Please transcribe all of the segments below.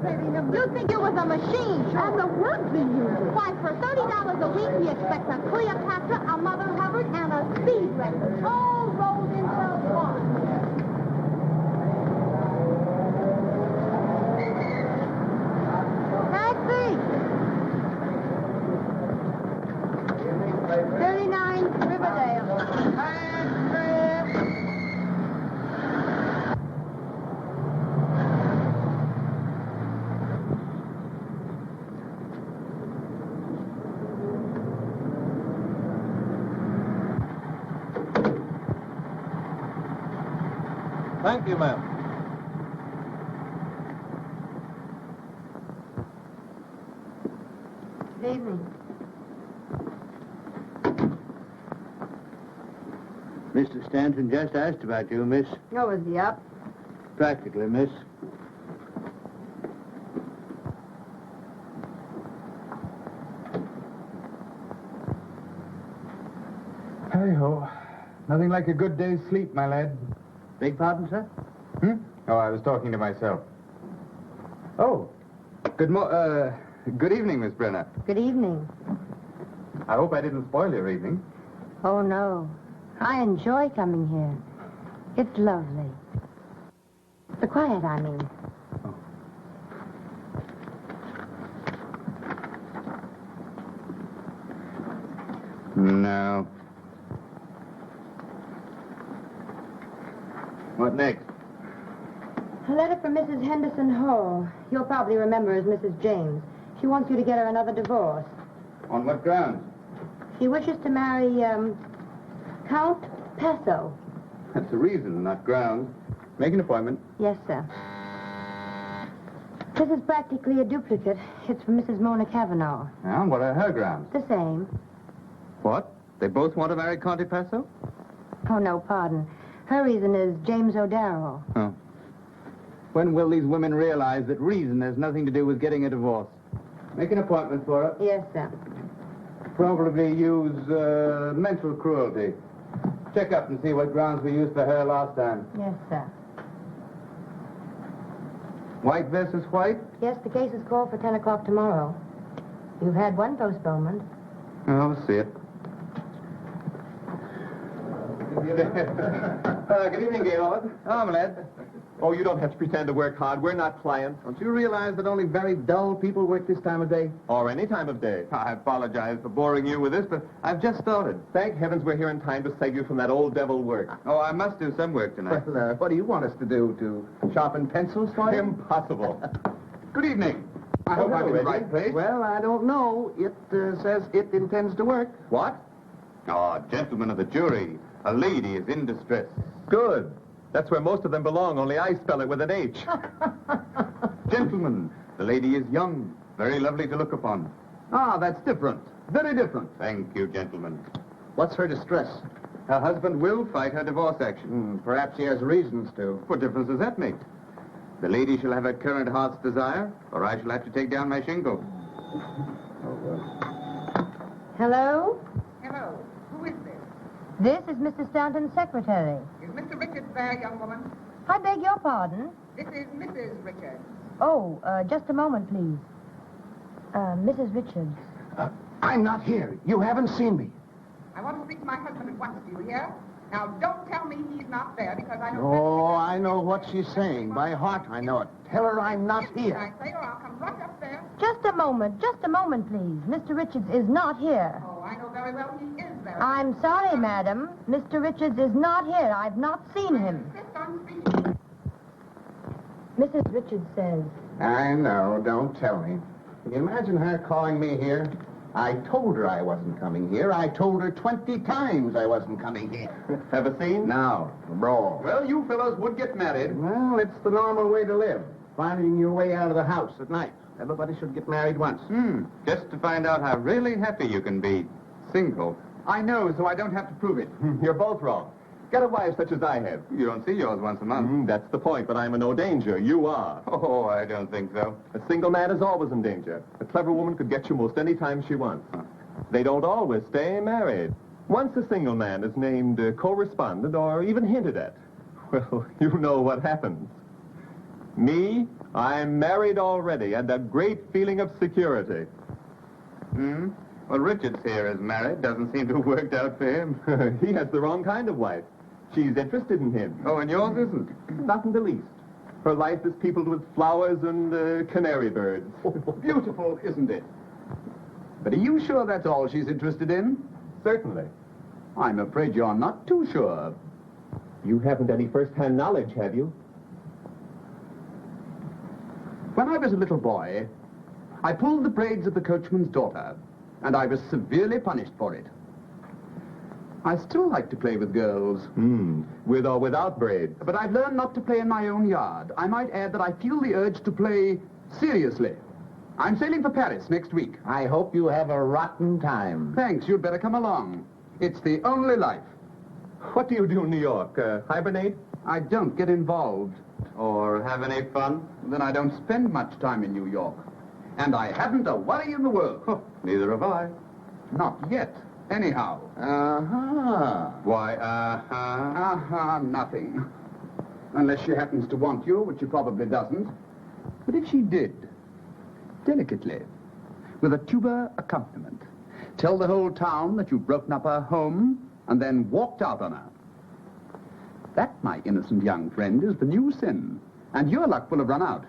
pity him. You think it was a machine? And the words he used. Why, for $30 a week, he expects a Cleopatra, a Mother Hubbard, and a speed record, all rolled into one. Taxi! 39 Riverdale. Thank you, ma'am. Good evening. Mr. Stanton just asked about you, miss. Oh, is he up? Practically, miss. Hey-ho. Nothing like a good day's sleep, my lad. Beg pardon, sir? Oh, I was talking to myself. Oh, good evening, Miss Brenner. Good evening. I hope I didn't spoil your evening. Oh, no. I enjoy coming here. It's lovely. The quiet, I mean. No. What next? A letter from Mrs. Henderson Hall. You'll probably remember as Mrs. James. She wants you to get her another divorce. On what grounds? She wishes to marry, Count Pesso. That's a reason, not grounds. Make an appointment. Yes, sir. This is practically a duplicate. It's from Mrs. Mona Cavanaugh. Now, what are her grounds? The same. What? They both want to marry Conte Passo? Oh, no, pardon. Her reason is James O'Darrell. Oh. When will these women realize that reason has nothing to do with getting a divorce? Make an appointment for her. Yes, sir. Probably use mental cruelty. Check up and see what grounds we used for her last time. Yes, sir. White versus white? Yes, the case is called for 10 o'clock tomorrow. You've had one postponement. Oh, we'll see it. Good evening, Gaylord. Oh, my lad. Oh, you don't have to pretend to work hard. We're not clients. Don't you realize that only very dull people work this time of day? Or any time of day. I apologize for boring you with this, but I've just started. Thank heavens we're here in time to save you from that old devil work. Oh, I must do some work tonight. Well, what do you want us to do? To sharpen pencils for you? Impossible. Good evening. I hope I'm in the Reggie. right place. Well, I don't know. It says it intends to work. What? Oh, gentlemen of the jury, a lady is in distress. Good. That's where most of them belong, only I spell it with an H. Gentlemen, the lady is young, very lovely to look upon. Ah, that's different. Very different. Thank you, gentlemen. What's her distress? Her husband will fight her divorce action. Perhaps she has reasons to. What difference does that make? The lady shall have her current heart's desire, or I shall have to take down my shingle. Hello? Hello. Who is this? This is Mr. Stanton's secretary. Is Mr. Richards there, young woman? I beg your pardon. This is Mrs. Richards. Oh, just a moment, please. Mrs. Richards. I'm not here. You haven't seen me. I want to speak to my husband at once. Do you hear? Now, don't tell me he's not there, because I know... Oh, I know what she's saying. By heart, I know it. Tell her I'm not here. I say, or I'll come right up there. Just a moment, please. Mr. Richards is not here. Oh, I know very well he is there. I'm sorry, madam. Mr. Richards is not here. I've not seen him. Insist on speaking. Mrs. Richards says... I know. Don't tell me. Can you imagine her calling me here? I told her I wasn't coming here. I told her 20 times I wasn't coming here. Have a scene? Now, roll. Well, you fellows would get married. Well, it's the normal way to live. Finding your way out of the house at night. Everybody should get married once. Just to find out how really happy you can be. Single. I know, so I don't have to prove it. You're both wrong. Get a wife such as I have. You don't see yours once a month. That's the point, but I'm in no danger. You are. Oh, I don't think so. A single man is always in danger. A clever woman could get you most any time she wants. They don't always stay married. Once a single man is named correspondent or even hinted at, well, you know what happens. Me, I'm married already, and a great feeling of security. Hmm? Well, Richard's here is married. Doesn't seem to have worked out for him. He has the wrong kind of wife. She's interested in him. Oh, and yours isn't? Not in the least. Her life is peopled with flowers and canary birds. Beautiful, isn't it? But are you sure that's all she's interested in? Certainly. I'm afraid you're not too sure. You haven't any first-hand knowledge, have you? When I was a little boy, I pulled the braids of the coachman's daughter, and I was severely punished for it. I still like to play with girls, With or without braids. but I've learned not to play in my own yard. I might add that I feel the urge to play seriously. I'm sailing for Paris next week. I hope you have a rotten time. Thanks, you'd better come along. It's the only life. What do you do in New York? Hibernate? I don't get involved or have any fun. Then I don't spend much time in New York. And I haven't a worry in the world. Neither have I. Not yet, anyhow. Uh-huh. Why, nothing. Unless she happens to want you, which she probably doesn't. But if she did, delicately, with a tuba accompaniment, tell the whole town that you've broken up her home and then walked out on her. That, my innocent young friend, is the new sin. And your luck will have run out.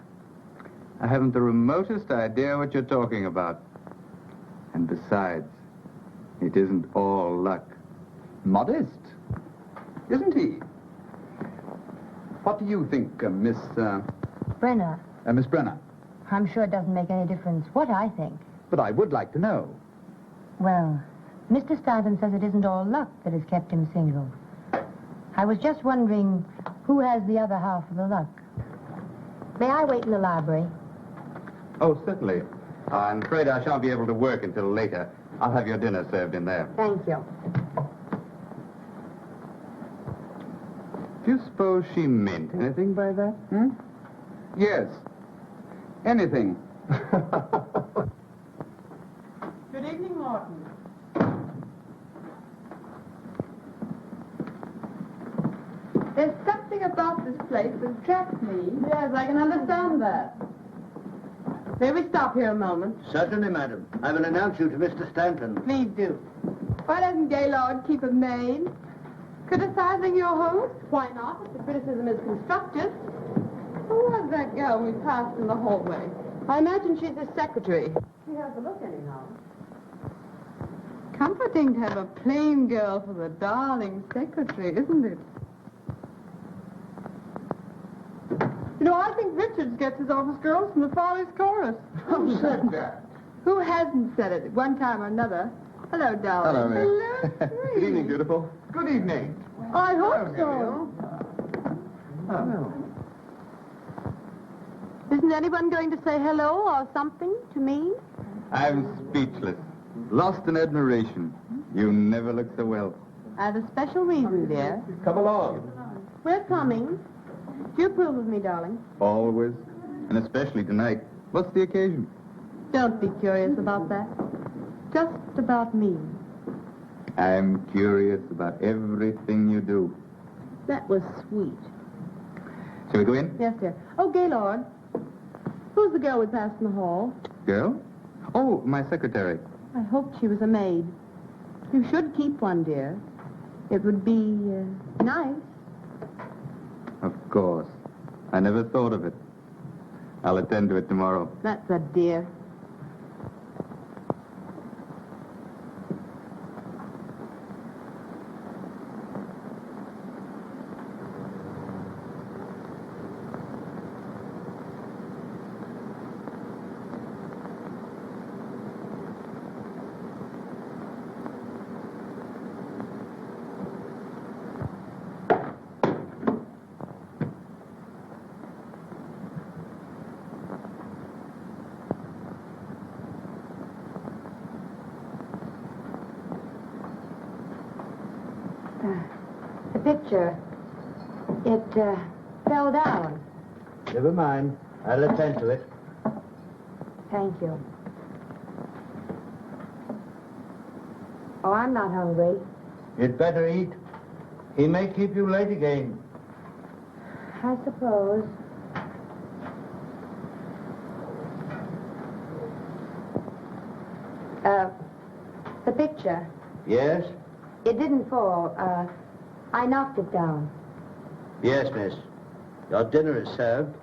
I haven't the remotest idea what you're talking about. And besides, it isn't all luck. Modest, isn't he? What do you think, Miss Brenner, Brenner? I'm sure it doesn't make any difference what I think. But I would like to know. Well, Mr. Stanton says it isn't all luck that has kept him single. I was just wondering who has the other half of the luck. May I wait in the library? Oh, certainly. I'm afraid I shan't be able to work until later. I'll have your dinner served in there. Thank you. Do you suppose she meant anything by that? Yes. Anything. Good evening, Morton. There's something about this place that attracts me. Yes, I can understand that. May we stop here a moment? Certainly, madam. I will announce you to Mr. Stanton. Please do. Why doesn't Gaylord keep a maid? Criticizing your host? Why not, if the criticism is constructive? Who was that girl we passed in the hallway? I imagine she's his secretary. She has a look anyhow. Comforting to have a plain girl for the darling secretary, isn't it? You know, I think Richards gets his office girls from the Follies Chorus. Who said that? Who hasn't said it at one time or another? Hello, darling. Hello, Miss. Hello, Good evening, beautiful. Good evening. I hope so. Isn't anyone going to say hello or something to me? I'm speechless. Lost in admiration. You never look so well. I have a special reason, dear. Come along. We're coming. Do you approve of me, darling? Always. And especially tonight. What's the occasion? Don't be curious about that. Just about me. I'm curious about everything you do. That was sweet. Shall we go in? Yes, dear. Oh, Gaylord. Who's the girl we passed in the hall? Girl? Oh, my secretary. I hoped she was a maid. You should keep one, dear. It would be nice. Of course. I never thought of it. I'll attend to it tomorrow. That's a dear. The picture, it fell down. Never mind. I'll attend to it. Thank you. Oh, I'm not hungry. You'd better eat. He may keep you late again. I suppose. The picture. Yes? It didn't fall. I knocked it down. Yes, miss. Your dinner is served.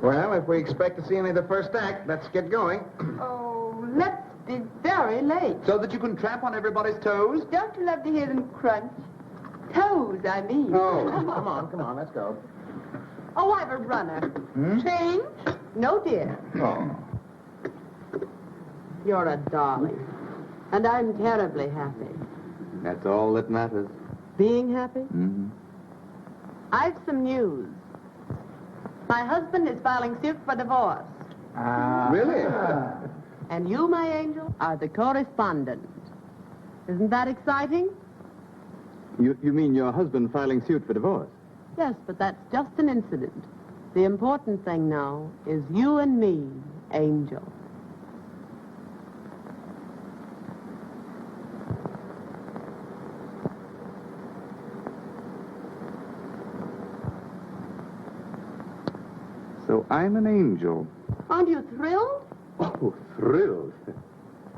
Well, if we expect to see any of the first act, let's get going. Oh, let's be very late. So that you can tramp on everybody's toes? Don't you love to hear them crunch? Toes, I mean. Oh, come on, let's go. Oh, I've a runner. Change? No, dear. Oh. You're a darling. And I'm terribly happy. That's all that matters. Being happy? Mm-hmm. I've some news. My husband is filing suit for divorce. Really? And you, my angel, are the correspondent. Isn't that exciting? You mean your husband filing suit for divorce? Yes, but that's just an incident. The important thing now is you and me, Angel. So I'm an angel. Aren't you thrilled? Oh, thrilled.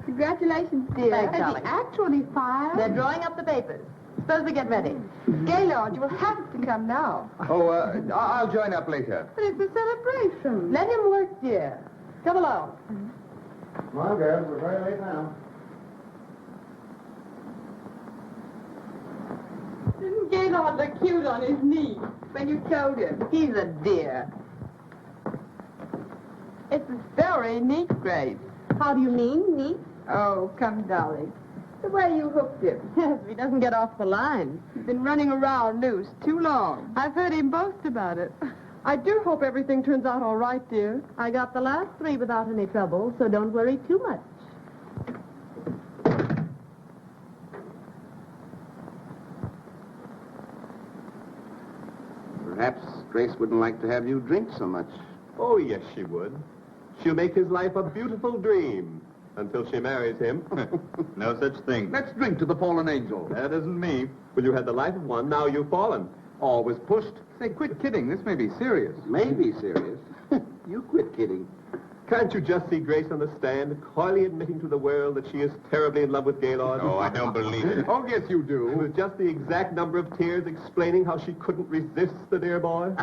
Congratulations, dear. Thanks, Has darling. he actually filed? They're drawing up the papers. Suppose we get ready. Gaylord, you will have to come now. Oh, I'll join up later. But it's a celebration. Let him work, dear. Come along. Come on, girls, we're very late now. Didn't Gaylord look cute on his knee when you told him? He's a dear. It's very neat, Grace. How do you mean, neat? Oh, come, darling. The way you hooked him. Yes, if he doesn't get off the line. He's been running around loose too long. I've heard him boast about it. I do hope everything turns out all right, dear. I got the last 3 without any trouble, so don't worry too much. Perhaps Grace wouldn't like to have you drink so much. Oh, yes, she would. She'll make his life a beautiful dream until she marries him. No such thing. Let's drink to the fallen angel. That isn't me. Well, you had the life of one, now you've fallen. Always pushed. Say, quit kidding. This may be serious. Maybe serious. You quit kidding. Can't you just see Grace on the stand, coyly admitting to the world that she is terribly in love with Gaylord? Oh, I don't believe it. Oh, yes, you do. With just the exact number of tears explaining how she couldn't resist the dear boy.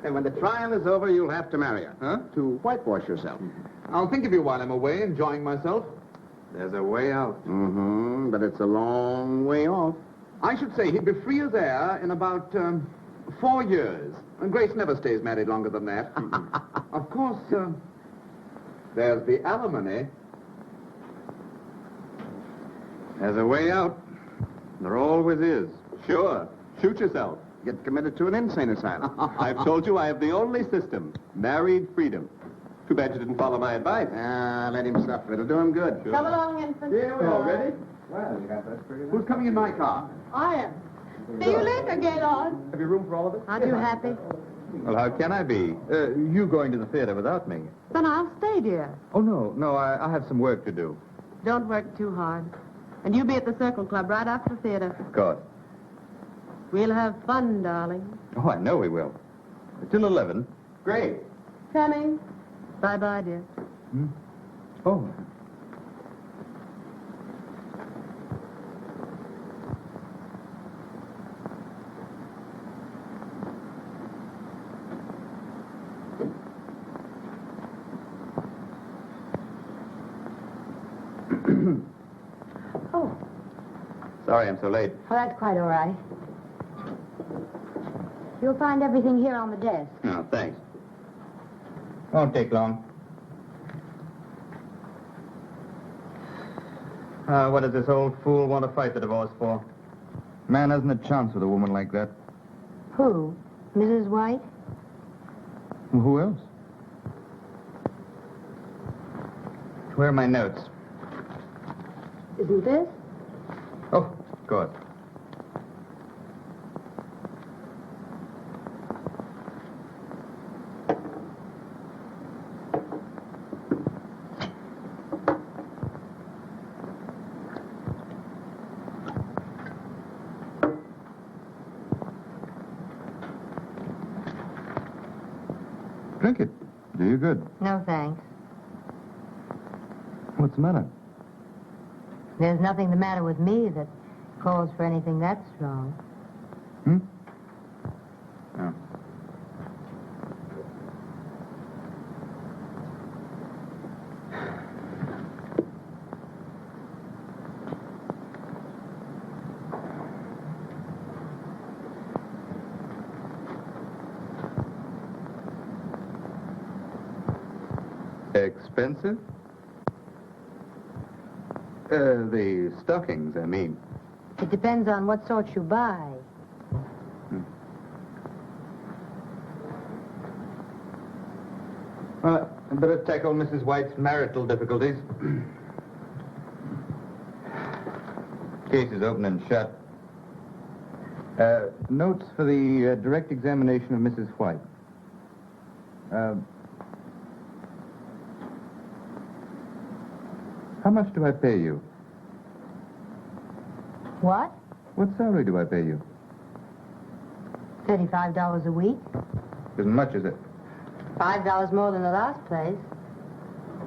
And when the trial is over, you'll have to marry her, Huh? to whitewash yourself. I'll think of you while I'm away, enjoying myself. There's a way out. Mm-hmm, but it's a long way off. I should say he'd be free as air in about 4 years. And Grace never stays married longer than that. Of course, there's the alimony. There's a way out. There always is. Sure. Shoot yourself. Get committed to an insane asylum. I've told you I have the only system. Married freedom. Too bad you didn't follow my advice. Let him suffer. It'll do him good. Come along, infant. Here we are. Ready? Well, you got that pretty Who's coming in my car? I am. See you later, Gaylord. Have you room for all of us? Aren't you happy? Well, how can I be? You going to the theater without me? Then I'll stay, dear. Oh, no, I have some work to do. Don't work too hard. And you be at the Circle Club right after the theater. Of course. We'll have fun, darling. Oh, I know we will. Till 11. Great. Coming. Bye-bye, dear. Oh. Oh, Sorry I'm so late. well, that's quite all right. You'll find everything here on the desk. Oh, thanks. Won't take long. What does this old fool want to fight the divorce for? Man hasn't a chance with a woman like that. Who? Mrs. White? Well, who else? Where are my notes? Isn't this? Oh, good. Drink it. Do you good. No, thanks. What's the matter? There's nothing the matter with me that calls for anything that strong. Hmm? No. Expensive? The stockings, I mean. It depends on what sort you buy. Well, I'd better tackle Mrs. White's marital difficulties. Case is open and shut. Notes for the direct examination of Mrs. White. How much do I pay you? What? What salary do I pay you? $35 a week? Isn't much, is it? $5 more than the last place.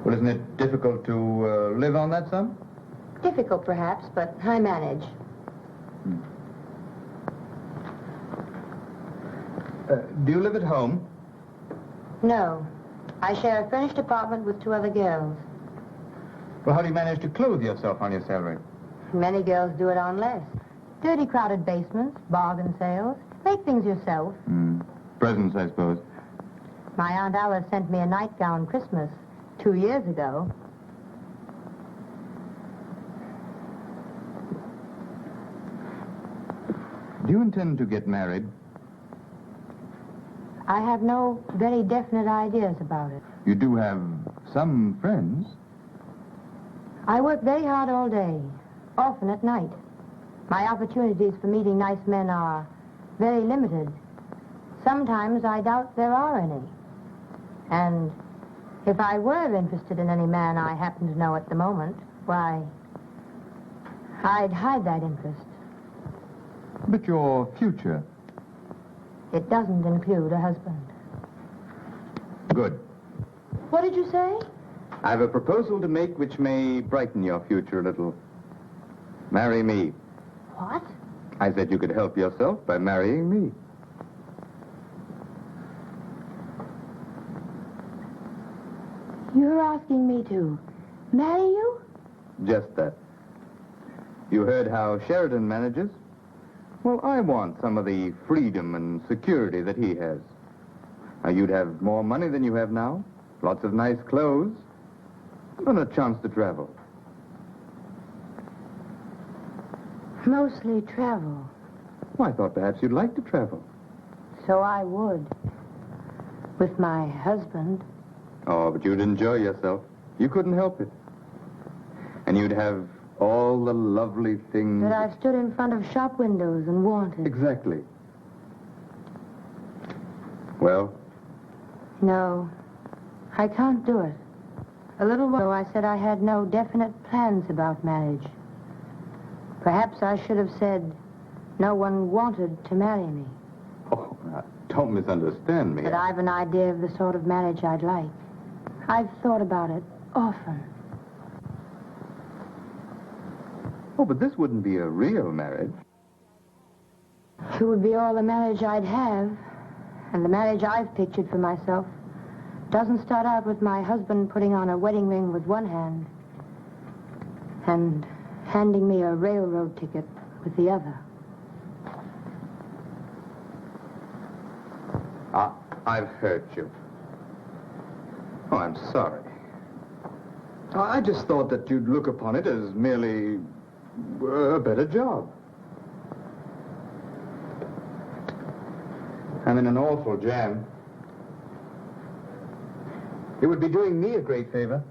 Well, isn't it difficult to live on that sum? Difficult, perhaps, but I manage. Do you live at home? No. I share a furnished apartment with 2 other girls. Well, how do you manage to clothe yourself on your salary? Many girls do it on less. Dirty, crowded basements, bargain sales. Make things yourself. Presents, I suppose. My Aunt Alice sent me a nightgown Christmas 2 years ago. Do you intend to get married? I have no very definite ideas about it. You do have some friends. I work very hard all day, often at night. My opportunities for meeting nice men are very limited. Sometimes I doubt there are any. And if I were interested in any man I happen to know at the moment, why, I'd hide that interest. But your future. It doesn't include a husband. Good. What did you say? I have a proposal to make which may brighten your future a little. Marry me. What? I said you could help yourself by marrying me. You're asking me to marry you? Just that. You heard how Sheridan manages? Well, I want some of the freedom and security that he has. Now, you'd have more money than you have now, lots of nice clothes, and a chance to travel. Mostly travel. Well, I thought perhaps you'd like to travel. So I would. With my husband. Oh, but you'd enjoy yourself. You couldn't help it. And you'd have all the lovely things... That I've stood in front of shop windows and wanted. Exactly. Well? No, I can't do it. A little while ago, I said I had no definite plans about marriage. Perhaps I should have said no one wanted to marry me. Oh, now, don't misunderstand me. But I've an idea of the sort of marriage I'd like. I've thought about it often. Oh, but this wouldn't be a real marriage. It would be all the marriage I'd have. And the marriage I've pictured for myself doesn't start out with my husband putting on a wedding ring with one hand and handing me a railroad ticket with the other. I've hurt you. Oh, I'm sorry. I just thought that you'd look upon it as merely a better job. I'm in an awful jam. It would be doing me a great favor.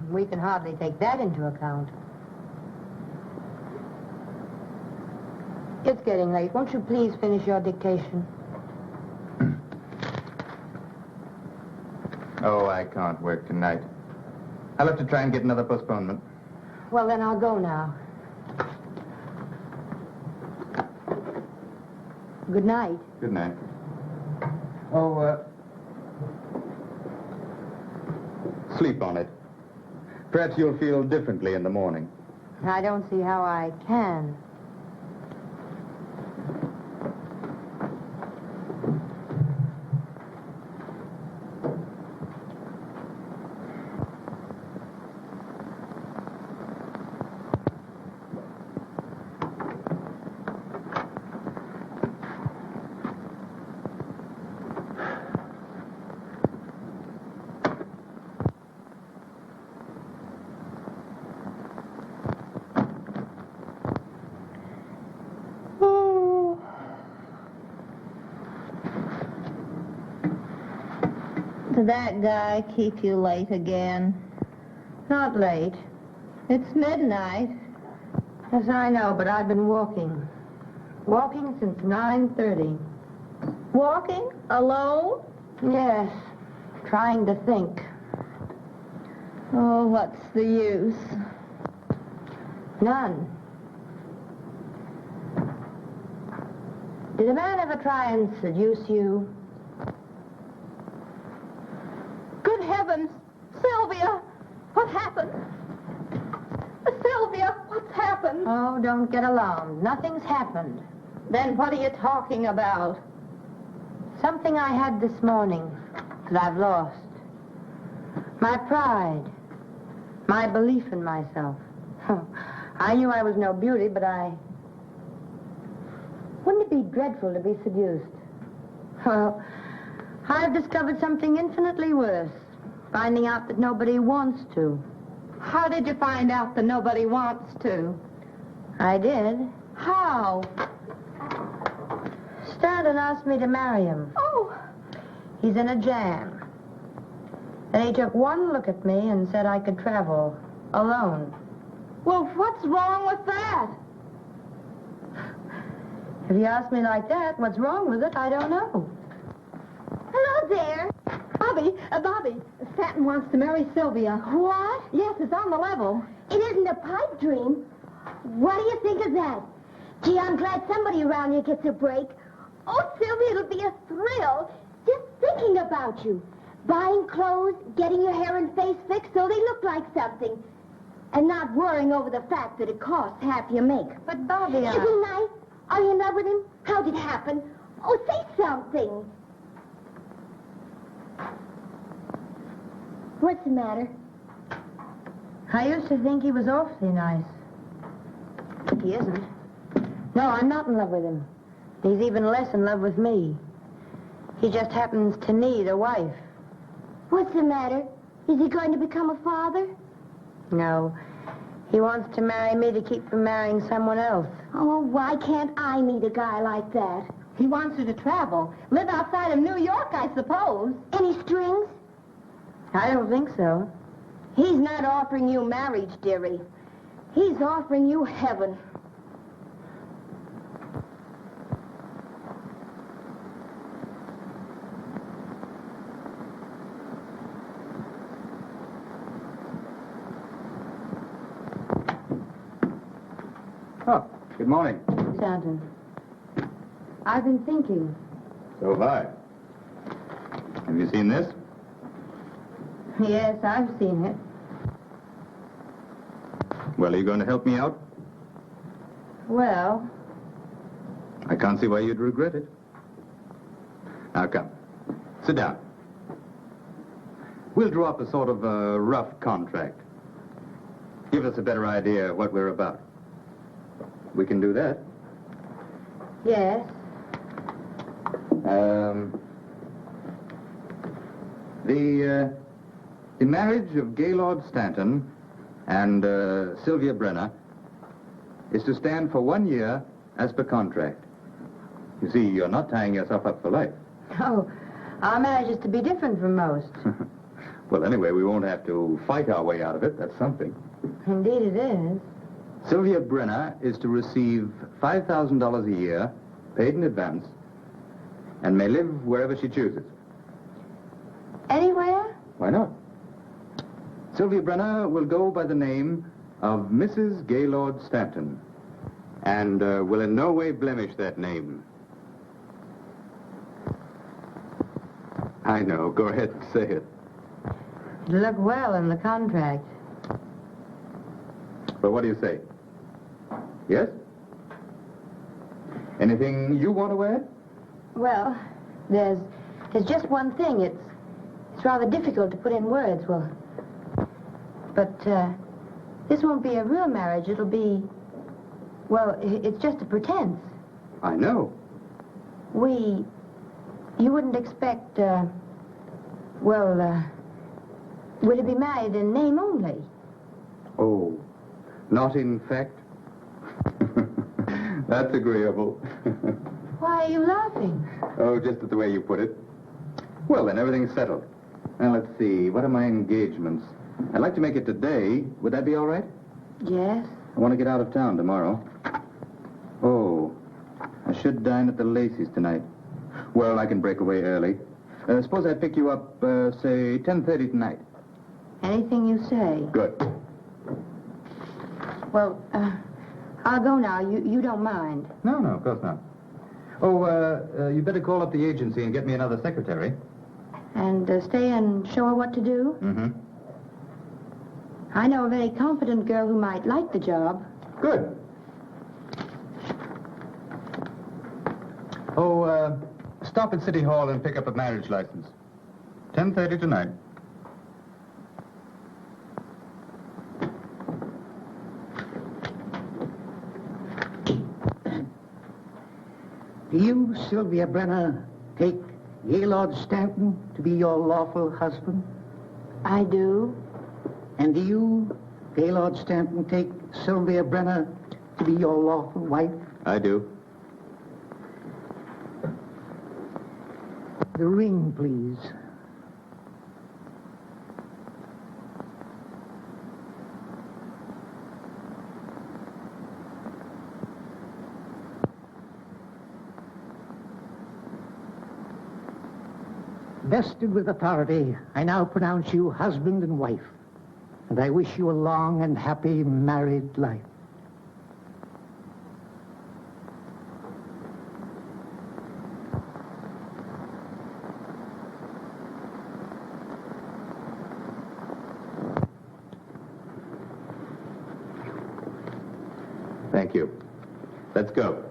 We can hardly take that into account. It's getting late. Won't you please finish your dictation? Oh, I can't work tonight. I'll have to try and get another postponement. Well, then I'll go now. Good night. Good night. Oh, sleep on it. Perhaps you'll feel differently in the morning. I don't see how I can. Did that guy keep you late again? Not late. It's midnight. Yes, I know, but I've been walking. Walking since 9:30. Walking? Alone? Yes, trying to think. Oh, what's the use? None. Did a man ever try and seduce you? Good heavens! Sylvia! What happened? Sylvia, what's happened? Oh, don't get alarmed. Nothing's happened. Then what are you talking about? Something I had this morning that I've lost. My pride. My belief in myself. I knew I was no beauty, but wouldn't it be dreadful to be seduced? Well, I've discovered something infinitely worse. Finding out that nobody wants to. How did you find out that nobody wants to? I did. How? Stanton asked me to marry him. Oh, He's in a jam. And he took one look at me and said I could travel alone. well, what's wrong with that? If you ask me like that, what's wrong with it, I don't know. Hello there. Bobby, Stanton wants to marry Sylvia. What? Yes, it's on the level. It isn't a pipe dream. What do you think of that? Gee, I'm glad somebody around here gets a break. Oh, Sylvia, it'll be a thrill just thinking about you. Buying clothes, getting your hair and face fixed so they look like something. And not worrying over the fact that it costs half your make. But, Bobby, Isn't he nice? Are you in love with him? How did it happen? Oh, say something. What's the matter? I used to think he was awfully nice. He isn't. No, I'm not in love with him. He's even less in love with me. He just happens to need a wife. What's the matter? Is he going to become a father? No. He wants to marry me to keep from marrying someone else. Oh, why can't I meet a guy like that? He wants you to travel. Live outside of New York, I suppose. Any strings? I don't think so. He's not offering you marriage, dearie. He's offering you heaven. Oh, good morning. Stanton, I've been thinking. So have I. Have you seen this? Yes, I've seen it. Well, are you going to help me out? Well, I can't see why you'd regret it. Now, come. Sit down. We'll draw up a sort of a rough contract. Give us a better idea of what we're about. We can do that. yes. The marriage of Gaylord Stanton and Sylvia Brenner is to stand for 1 year as per contract. You see, you're not tying yourself up for life. Oh, our marriage is to be different from most. Well, anyway, we won't have to fight our way out of it. That's something. Indeed it is. Sylvia Brenner is to receive $5,000 a year, paid in advance, and may live wherever she chooses. Anywhere? Why not? Sylvia Brenner will go by the name of Mrs. Gaylord Stanton, and will in no way blemish that name. I know. Go ahead and say it. It'll look well in the contract. But what do you say? Yes? Anything you want to add? Well, there's just one thing. It's rather difficult to put in words. But this won't be a real marriage. It'll be, it's just a pretense. I know. You wouldn't expect, we're to be married in name only. Oh, not in fact? That's agreeable. Why are you laughing? Oh, just at the way you put it. Well, then, everything's settled. Now, let's see. What are my engagements? I'd like to make it today. Would that be all right? Yes. I want to get out of town tomorrow. Oh, I should dine at the Lacey's tonight. Well, I can break away early. Suppose I pick you up, say, 10:30 tonight. Anything you say. Good. Well, I'll go now. You don't mind. No, of course not. Oh, you better call up the agency and get me another secretary. And stay and show her what to do? Mm-hmm. I know a very competent girl who might like the job. Good. Oh, stop at City Hall and pick up a marriage license. 10:30 tonight. Do you, Sylvia Brenner, take Gaylord Stanton to be your lawful husband? I do. And do you, Gaylord Stanton, take Sylvia Brenner to be your lawful wife? I do. The ring, please. Vested with authority, I now pronounce you husband and wife, and I wish you a long and happy married life. Thank you. Let's go.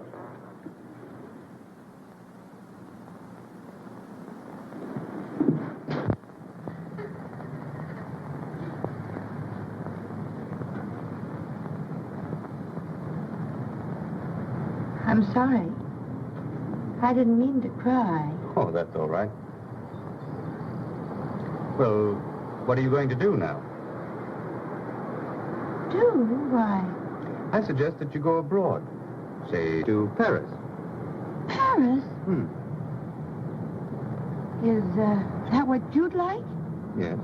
I'm sorry. I didn't mean to cry. Oh, that's all right. Well, what are you going to do now? Do? Why? I suggest that you go abroad. Say, to Paris. Paris? Hmm. Is that what you'd like? Yes.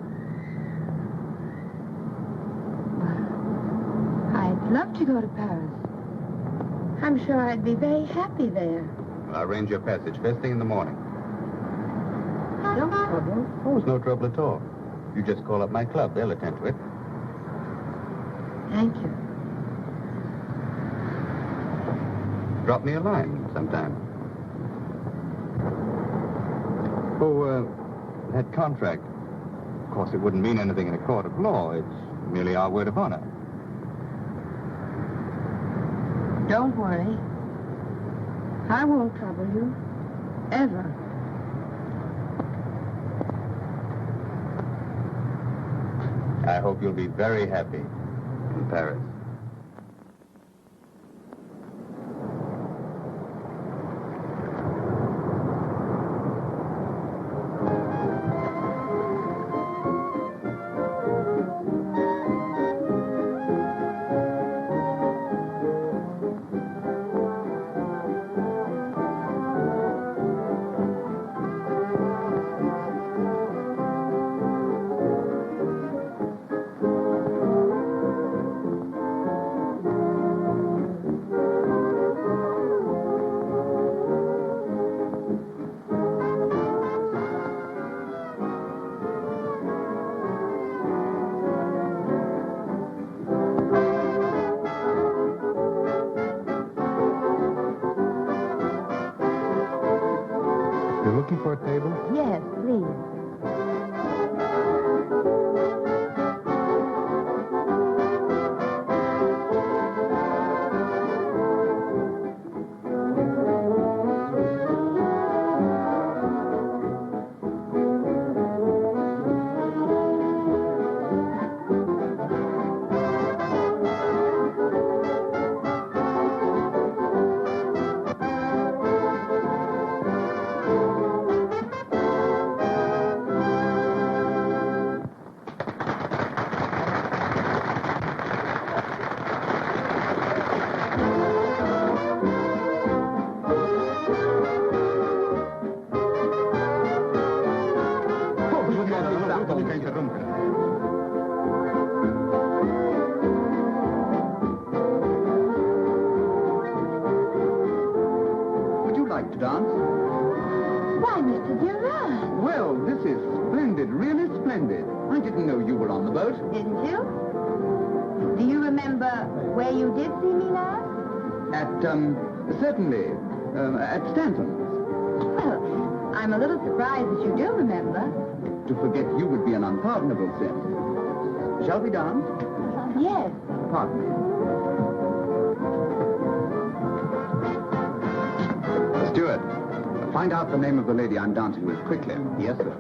I'd love to go to Paris. I'm sure I'd be very happy there. I'll arrange your passage first thing in the morning. No trouble. Oh, it's no trouble at all. You just call up my club. They'll attend to it. Thank you. Drop me a line sometime. Oh, that contract. Of course, it wouldn't mean anything in a court of law. It's merely our word of honor. Don't worry. I won't trouble you. Ever. I hope you'll be very happy in Paris. You're looking for a table? Yes, please. Would you like to dance? Why, Mr. Gerard? Well, this is splendid, really splendid. I didn't know you were on the boat. Didn't you? Do you remember where you did see me last? Certainly, at Stanton's. Well, I'm a little surprised that you do remember. To forget you would be an unpardonable sin. Shall we dance? Yes. Pardon me. Steward, find out the name of the lady I'm dancing with quickly. Yes, sir.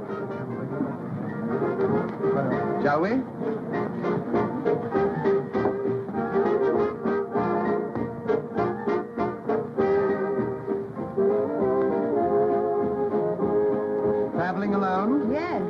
Shall we? Traveling alone? Yes.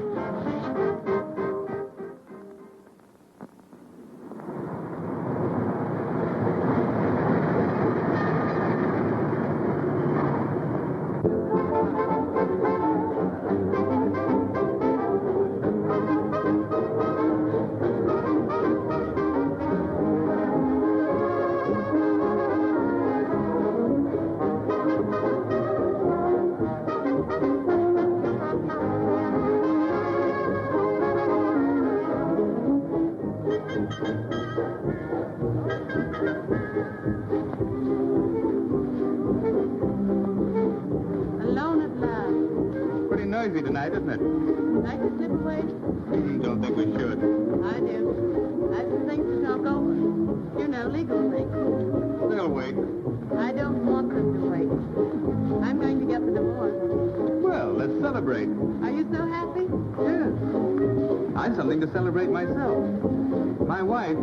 Alone at last. Pretty noisy tonight, isn't it? I can sit and wait. Don't think we should. I do. I have some things to talk over. You know, legal things. They'll wait. I don't want them to wait. I'm going to get the divorce. Well, let's celebrate. Are you so happy? Yes. I've something to celebrate myself. My wife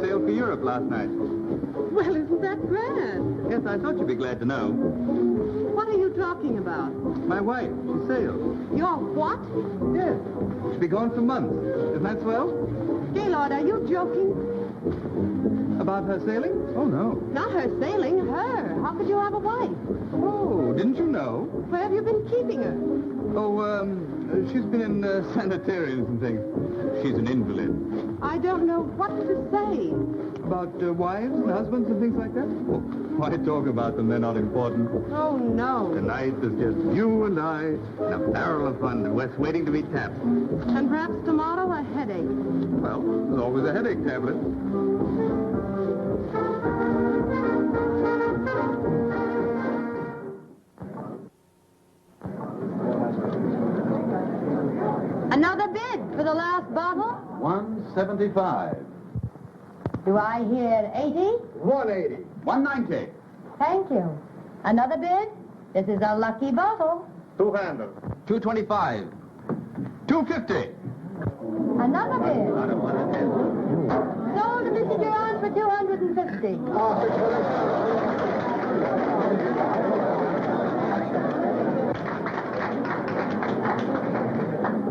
sailed for Europe last night. Well, isn't that grand? Yes, I thought you'd be glad to know. What are you talking about? My wife, she sailed. Your what? Yes. She'll be gone for months. Isn't that swell? Gaylord, are you joking? About her sailing? Oh, no. Not her sailing, her. How could you have a wife? Oh, didn't you know? Where have you been keeping her? Oh, she's been in sanitariums and things. She's an invalid. I don't know what to say. About wives and husbands and things like that? Oh, why talk about them? They're not important. Oh, no. Tonight is just you and I and a barrel of fun West waiting to be tapped. And perhaps tomorrow a headache. Well, there's always a headache tablet. Another bid for the last bottle? 175. Do I hear 80? 180. 190. Thank you. Another bid? This is a lucky bottle. 200. 225. 250. Another bid. Sold to Mr. Durant for 250.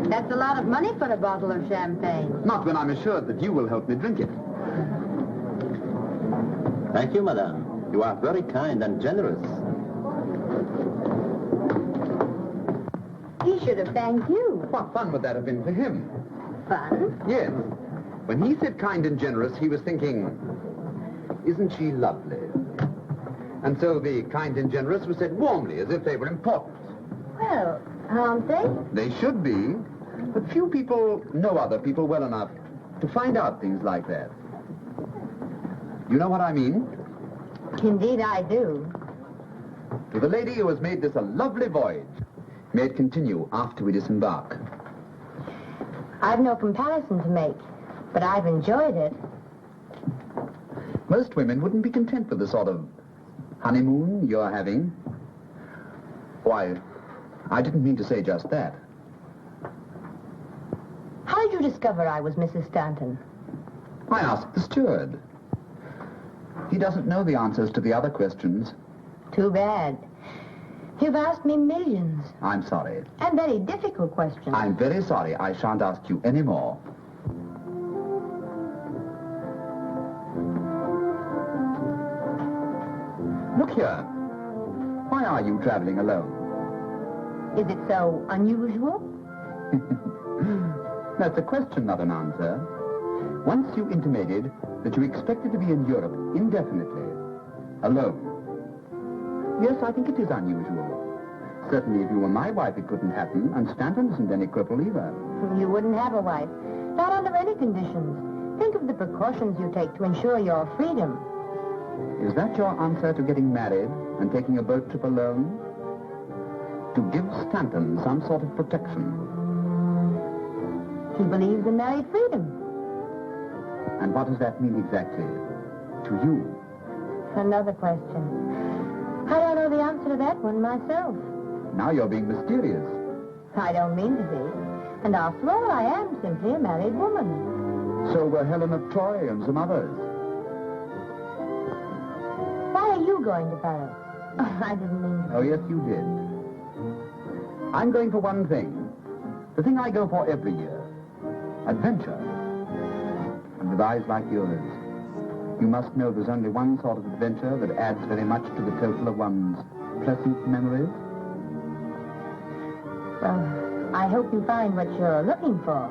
That's a lot of money for a bottle of champagne. Not when I'm assured that you will help me drink it. Thank you, madame. You are very kind and generous. He should have thanked you. What fun would that have been for him? Fun? Yes. When he said kind and generous, he was thinking, isn't she lovely? And so the kind and generous was said warmly, as if they were important. Well, aren't they? They should be, but few people know other people well enough to find out things like that. You know what I mean? Indeed I do. To the lady who has made this a lovely voyage. May it continue after we disembark. I've no comparison to make, but I've enjoyed it. Most women wouldn't be content with the sort of honeymoon you're having. Why, I didn't mean to say just that. How did you discover I was Mrs. Stanton? I asked the steward. He doesn't know the answers to the other questions. Too bad. You've asked me millions, I'm sorry. and very difficult questions. I'm very sorry. I shan't ask you any more. Look here. Why are you traveling alone? Is it so unusual? That's a question, not an answer. Once you intimated that you expected to be in Europe indefinitely, alone. Yes, I think it is unusual. Certainly, if you were my wife, it couldn't happen, and Stanton isn't any cripple either. You wouldn't have a wife. Not under any conditions. Think of the precautions you take to ensure your freedom. Is that your answer to getting married and taking a boat trip alone? To give Stanton some sort of protection. He believes in married freedom. And what does that mean exactly to you? Another question. I don't know the answer to that one myself. Now you're being mysterious. I don't mean to be. And after all, I am simply a married woman. So were Helen of Troy and some others. Why are you going to Paris? I didn't mean to. Oh, yes, you did. I'm going for one thing. The thing I go for every year. Adventure. And with eyes like yours, you must know there's only one sort of adventure that adds very much to the total of one's pleasant memories. Well, I hope you find what you're looking for.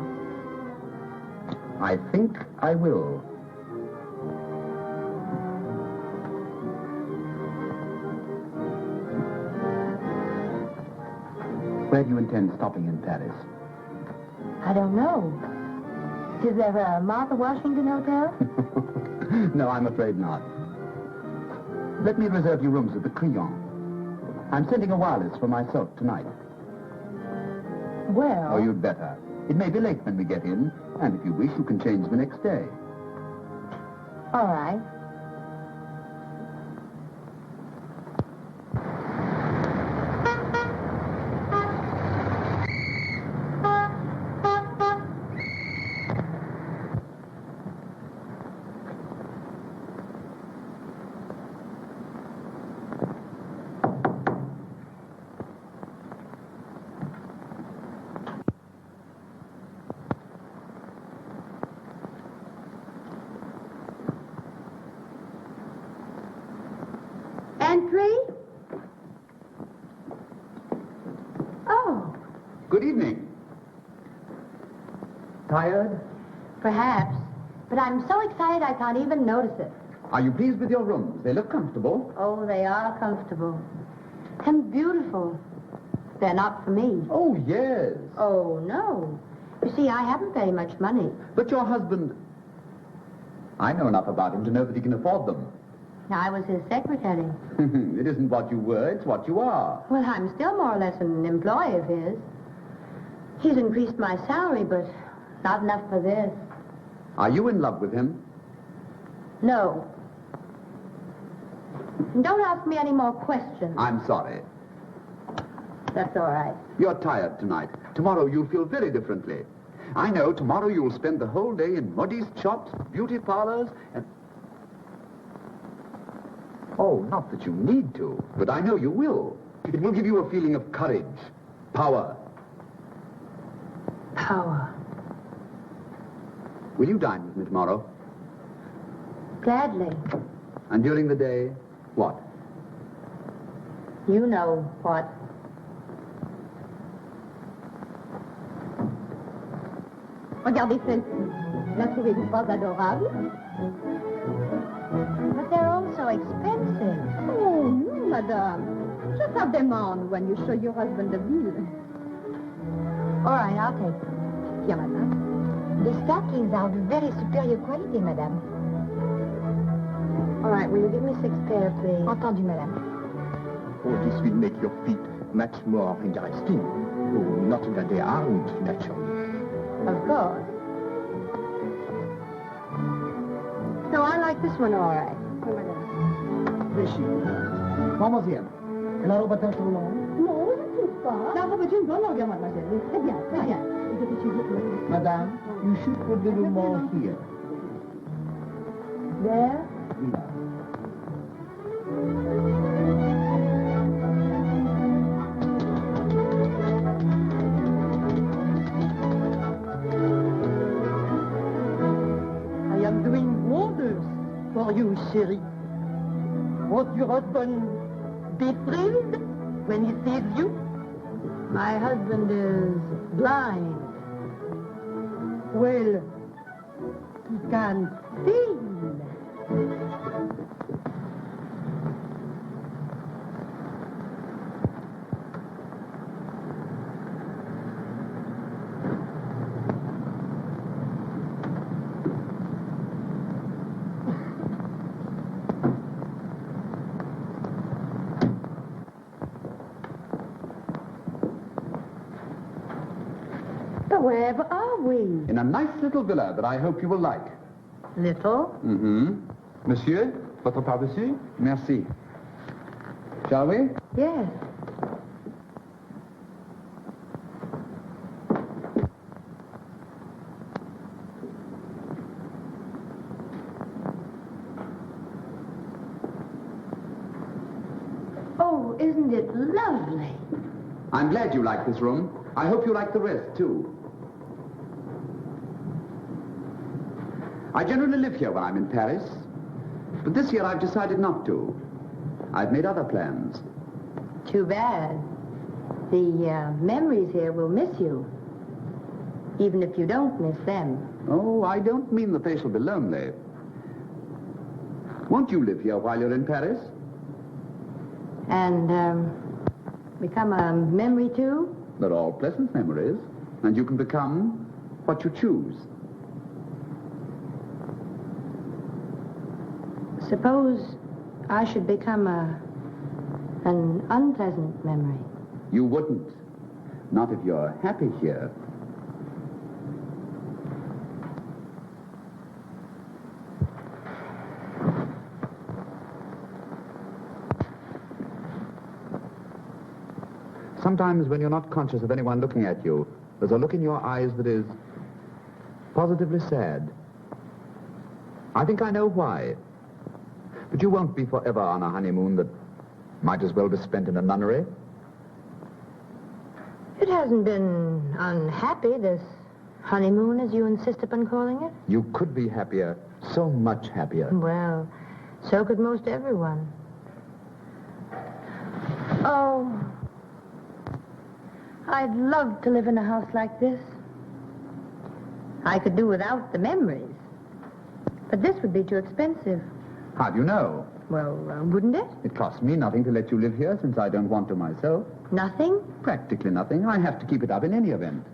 I think I will. Where do you intend stopping in Paris? I don't know. Is there a Martha Washington hotel? No, I'm afraid not. Let me reserve you rooms at the Crillon. I'm sending a wireless for myself tonight. Well... Oh, you'd better. It may be late when we get in, and if you wish, you can change the next day. All right. Entry? Oh, Good evening. Tired? Perhaps. But I'm so excited I can't even notice it. Are you pleased with your rooms? They look comfortable. Oh, they are comfortable. And beautiful. They're not for me. Oh, yes. Oh, no. You see, I haven't very much money. But your husband... I know enough about him to know that he can afford them. I was his secretary. It isn't what you were, it's what you are. Well, I'm still more or less an employee of his. He's increased my salary, but not enough for this. Are you in love with him? No. And don't ask me any more questions. I'm sorry. That's all right. You're tired tonight. Tomorrow you'll feel very differently. I know tomorrow you'll spend the whole day in modiste shops, beauty parlors, and... Oh, not that you need to, but I know you will. It will give you a feeling of courage, power. Power. Will you dine with me tomorrow? Gladly. And during the day, what? You know what. Regardez celle-ci. La trouvez-vous pas adorable? But they're all so expensive. Oh, no, madame. Just have them on when you show your husband the bill. All right, I'll take them. Bien, madame. The stockings are of very superior quality, madame. All right, will you give me 6 pair, please? Entendu, madame. Oh, This will make your feet much more interesting. Oh, not that they aren't, naturally. Of course. No, I like this one all right. Mademoiselle, la robe est trop longue. Non, je ne trouve pas. La robe est une bonne longueur, mademoiselle. Très bien, très bien. Madame, you should put a little more here. There? I am doing wonders for you, chérie. Won't your husband be thrilled when he sees you? My husband is blind. Well, he can feel. But wherever are we? In a nice little villa that I hope you will like. Little? Mm-hmm. Monsieur, votre par-dessus? Merci. Shall we? Yes. Oh, isn't it lovely? I'm glad you like this room. I hope you like the rest, too. I generally live here when I'm in Paris, but this year I've decided not to. I've made other plans. Too bad. The memories here will miss you, even if you don't miss them. Oh, I don't mean that they shall be lonely. Won't you live here while you're in Paris? And become a memory, too? They're all pleasant memories, and you can become what you choose. Suppose I should become an unpleasant memory. You wouldn't. Not if you're happy here. Sometimes when you're not conscious of anyone looking at you, there's a look in your eyes that is positively sad. I think I know why. But you won't be forever on a honeymoon that might as well be spent in a nunnery. It hasn't been unhappy, this honeymoon, as you insist upon calling it. You could be happier, so much happier. Well, so could most everyone. Oh, I'd love to live in a house like this. I could do without the memories. But this would be too expensive. How do you know? Well, wouldn't it? It costs me nothing to let you live here since I don't want to myself. Nothing? Practically nothing. I have to keep it up in any event.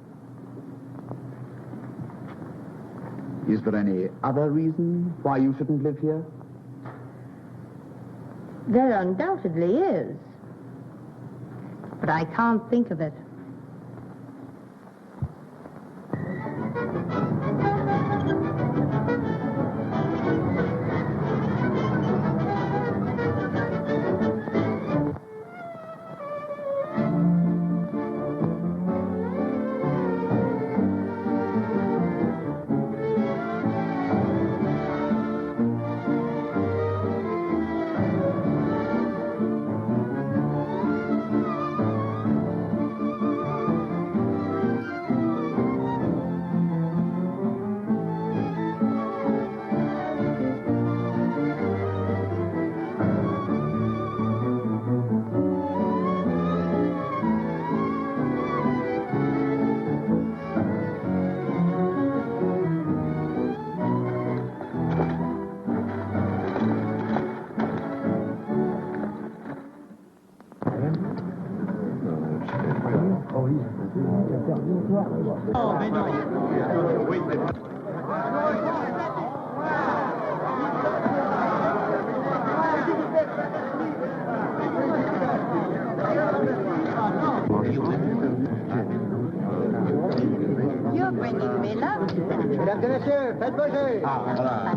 Is there any other reason why you shouldn't live here? There undoubtedly is. But I can't think of it. bringing me love. Mesdames et messieurs, faites vos jeux.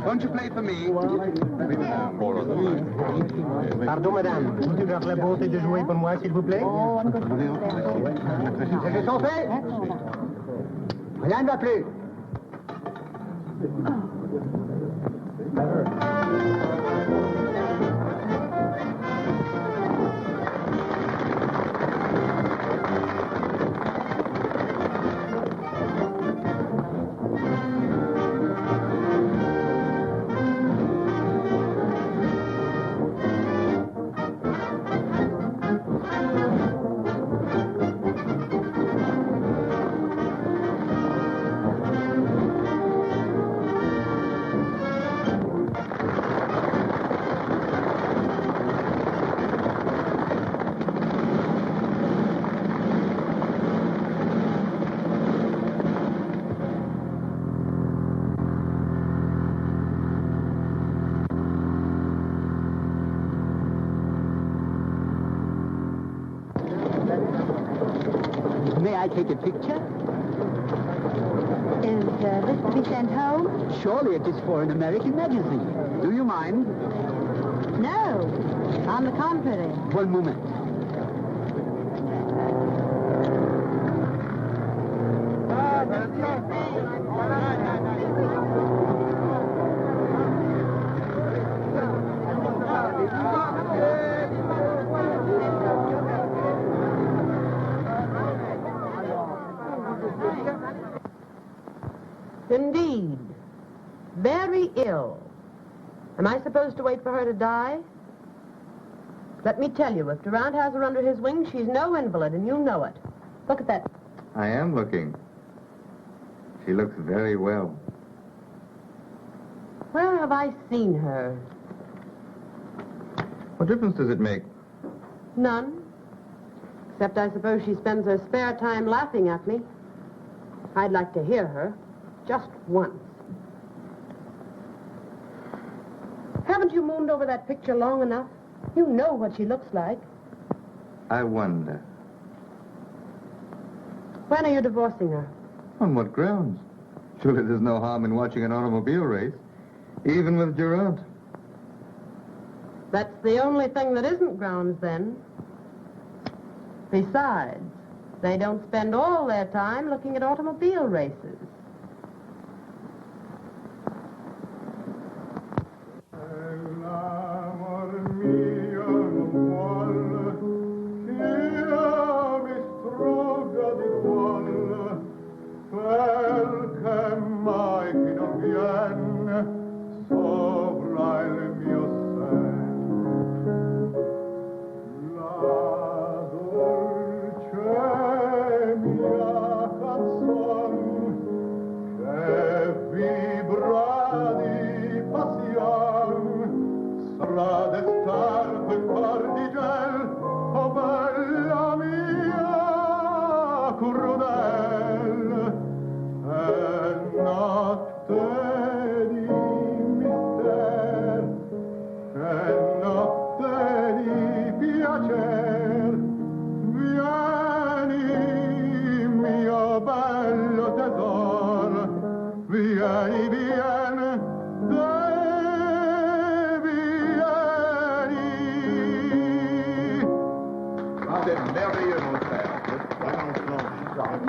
Won't you play for me? Pardon, madame. Vous avez la bonté de jouer pour moi, s'il vous plaît? Les jeux sont faits. Rien ne va plus. May I take a picture? Is this to be sent home? Surely it is for an American magazine. Do you mind? No. On the contrary. One moment. Indeed. Very ill. Am I supposed to wait for her to die? Let me tell you, if Durant has her under his wing, she's no invalid, and you know it. Look at that. I am looking. She looks very well. Where have I seen her? What difference does it make? None. Except I suppose she spends her spare time laughing at me. I'd like to hear her. Just once. Haven't you mooned over that picture long enough? You know what she looks like. I wonder. When are you divorcing her? On what grounds? Surely there's no harm in watching an automobile race, even with Durant. That's the only thing that isn't grounds, then. Besides, they don't spend all their time looking at automobile races.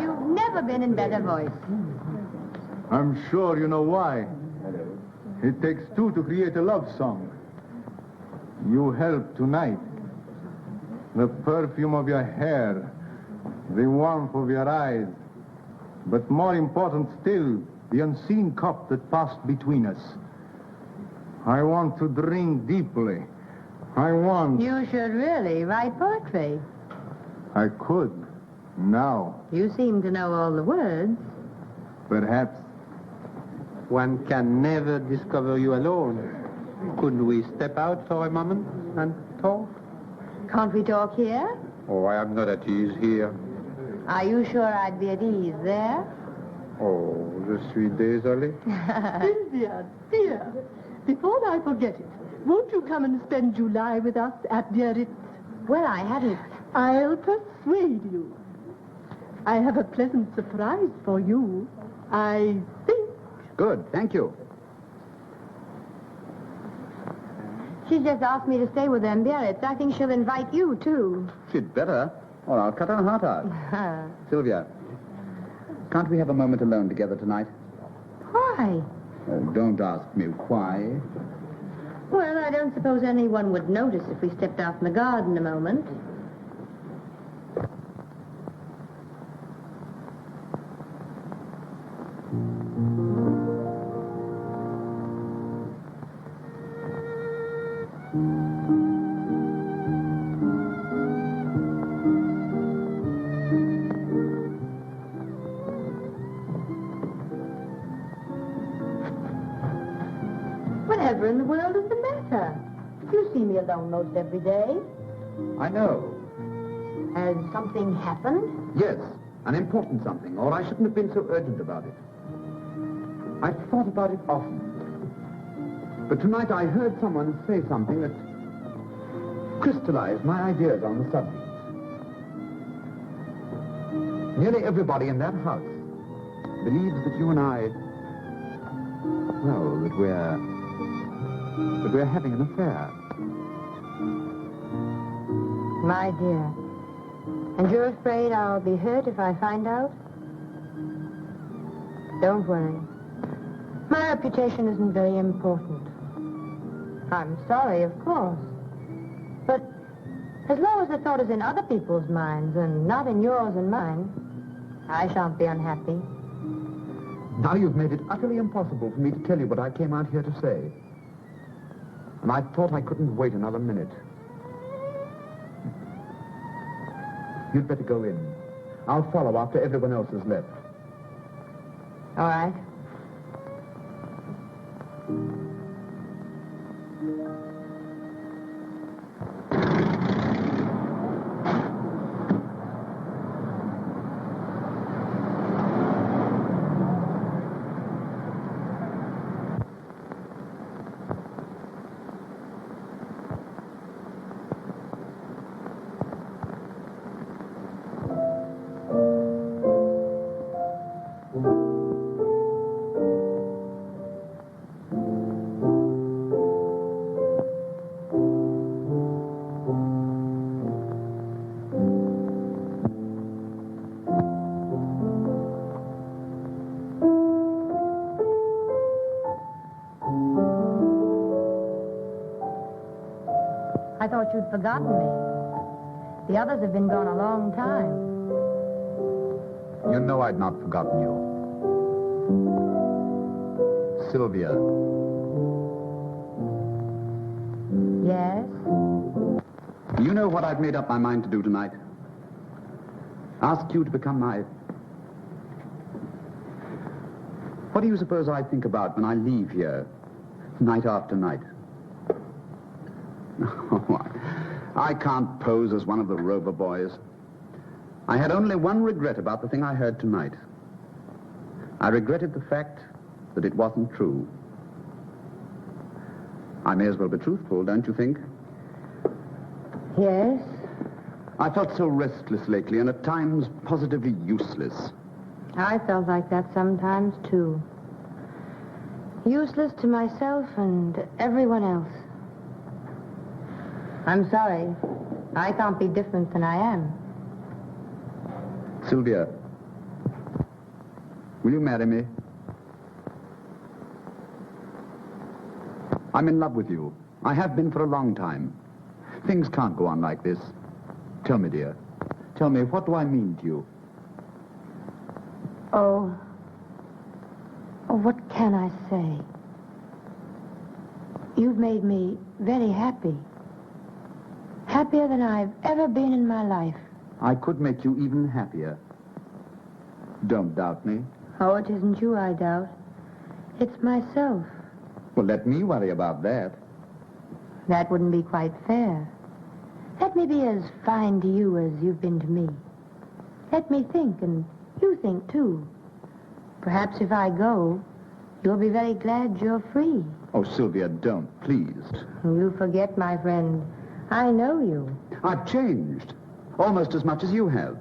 You've never been in better voice. I'm sure you know why. It takes two to create a love song. You help tonight. The perfume of your hair, the warmth of your eyes, but more important still, the unseen cup that passed between us. I want to drink deeply. I want... You should really write poetry. I could. Now, You seem to know all the words. perhaps. One can never discover you alone. Couldn't we step out for a moment and talk? Can't we talk here? Oh, I am not at ease here. Are you sure I'd be at ease there? Oh, je suis désolé. Sylvia, dear, before I forget it, won't you come and spend July with us at Biarritz? Well, I hadn't... I'll persuade you. I have a pleasant surprise for you. I think. Good, thank you. She's just asked me to stay with them, Biarritz. I think she'll invite you, too. She'd better, or I'll cut her heart out. Sylvia, can't we have a moment alone together tonight? Why? Oh, don't ask me why. Well, I don't suppose anyone would notice if we stepped out in the garden a moment. Whatever in the world is the matter? You see me alone most every day. I know. Has something happened? Yes, an important something, or I shouldn't have been so urgent about it. I've thought about it often. But tonight I heard someone say something that crystallized my ideas on the subject. Nearly everybody in that house believes that you and I, well, that we're having an affair. My dear. And you're afraid I'll be hurt if I find out? Don't worry. My reputation isn't very important. I'm sorry, of course. But as long as the thought is in other people's minds and not in yours and mine, I shan't be unhappy. Now you've made it utterly impossible for me to tell you what I came out here to say. And I thought I couldn't wait another minute. You'd better go in. I'll follow after everyone else has left. All right. I thought you'd forgotten me. The others have been gone a long time. You know I'd not forgotten you. Sylvia. Yes? You know what I've made up my mind to do tonight? Ask you to become my... What do you suppose I think about when I leave here, night after night? Oh, I can't pose as one of the Rover boys. I had only one regret about the thing I heard tonight. I regretted the fact that it wasn't true. I may as well be truthful, don't you think? Yes? I felt so restless lately and at times positively useless. I felt like that sometimes, too. Useless to myself and everyone else. I'm sorry. I can't be different than I am. Sylvia, will you marry me? I'm in love with you. I have been for a long time. Things can't go on like this. Tell me, dear. Tell me, what do I mean to you? Oh, what can I say? You've made me very happy. Happier than I've ever been in my life. I could make you even happier. Don't doubt me. Oh, it isn't you I doubt. It's myself. Well, let me worry about that. That wouldn't be quite fair. Let me be as fine to you as you've been to me. Let me think, and you think, too. Perhaps if I go, you'll be very glad you're free. Oh, Sylvia, don't, please. You forget, my friend. I know you. I've changed. Almost as much as you have.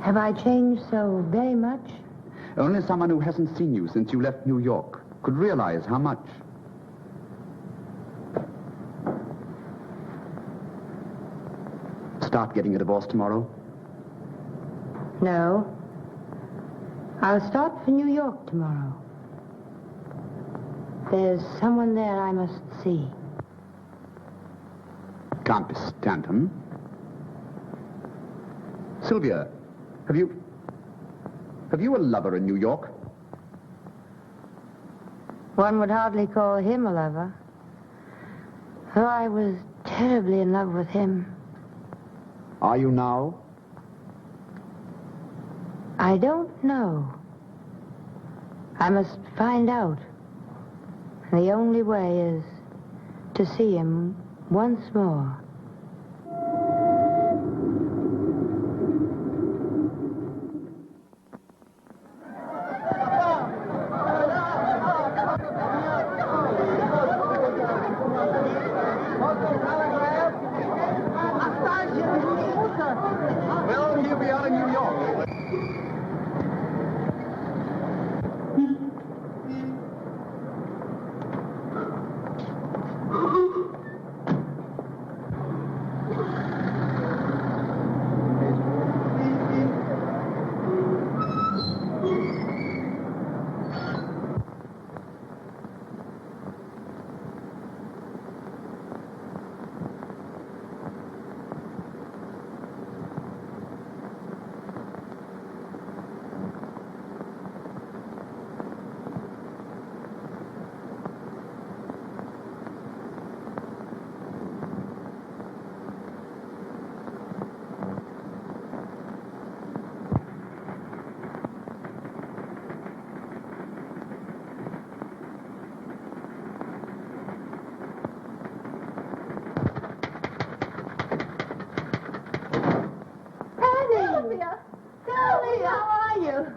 Have I changed so very much? Only someone who hasn't seen you since you left New York could realize how much. Start getting a divorce tomorrow? No. I'll start for New York tomorrow. There's someone there I must see. Can't be Stanton. Sylvia, have you a lover in New York? One would hardly call him a lover. Though I was terribly in love with him. Are you now? I don't know. I must find out. The only way is to see him once more. Well, he'll be out in New York.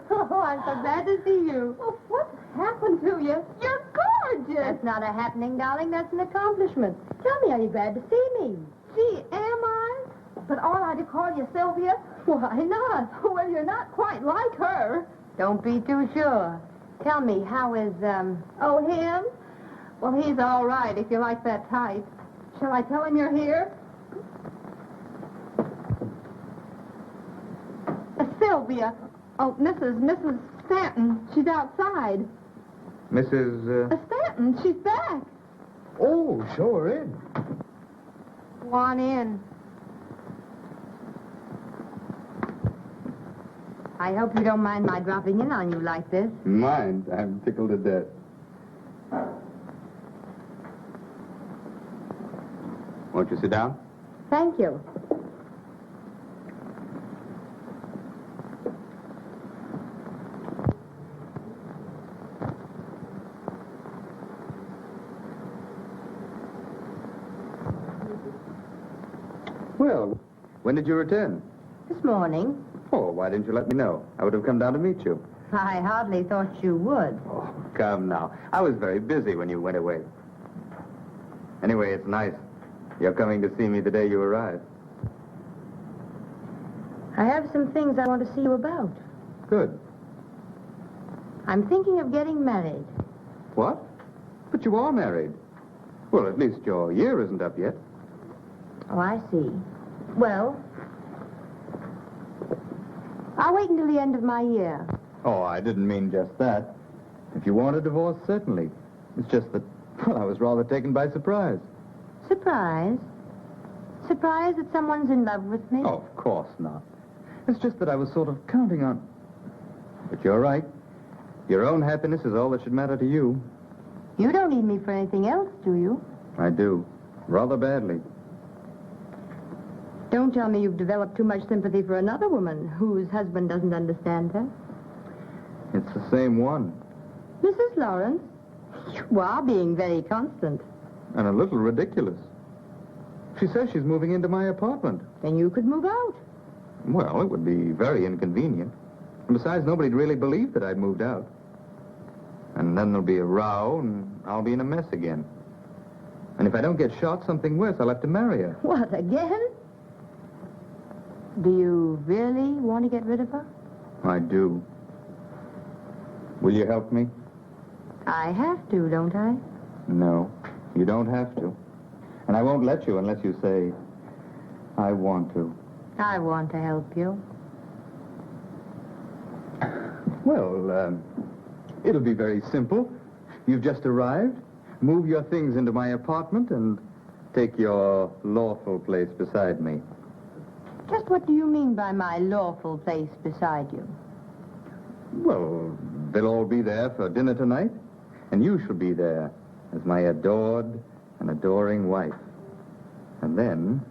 Oh, I'm so glad to see you. Well, what's happened to you? You're gorgeous. That's not a happening, darling. That's an accomplishment. Tell me, are you glad to see me? Gee, am I? But ought I to call you Sylvia? Why not? Well, you're not quite like her. Don't be too sure. Tell me, how is, Oh, him? Well, he's all right if you like that type. Shall I tell him you're here? Sylvia. Oh, Mrs. Stanton. She's outside. Mrs. Stanton, she's back. Oh, show her in. Go on in. I hope you don't mind my dropping in on you like this. Mind? I'm tickled to death. Won't you sit down? Thank you. Well, when did you return? This morning. Oh, why didn't you let me know? I would have come down to meet you. I hardly thought you would. Oh, come now. I was very busy when you went away. Anyway, it's nice. You're coming to see me the day you arrived. I have some things I want to see you about. Good. I'm thinking of getting married. What? But you are married. Well, at least your year isn't up yet. Oh, I see. Well, I'll wait until the end of my year. Oh, I didn't mean just that. If you want a divorce, certainly. It's just that, well, I was rather taken by surprise. Surprise? Surprise that someone's in love with me? Oh, of course not. It's just that I was sort of counting on... But you're right. Your own happiness is all that should matter to you. You don't need me for anything else, do you? I do. Rather badly. Don't tell me you've developed too much sympathy for another woman whose husband doesn't understand her. It's the same one. Mrs. Lawrence, you are being very constant. And a little ridiculous. She says she's moving into my apartment. Then you could move out. Well, it would be very inconvenient. And besides, nobody'd really believe that I'd moved out. And then there'll be a row, and I'll be in a mess again. And if I don't get shot, something worse, I'll have to marry her. What, again? Do you really want to get rid of her? I do. Will you help me? I have to, don't I? No, you don't have to. And I won't let you unless you say, I want to. I want to help you. Well, it'll be very simple. You've just arrived. Move your things into my apartment and take your lawful place beside me. Just what do you mean by my lawful place beside you? Well, they'll all be there for dinner tonight, and you shall be there as my adored and adoring wife. And then,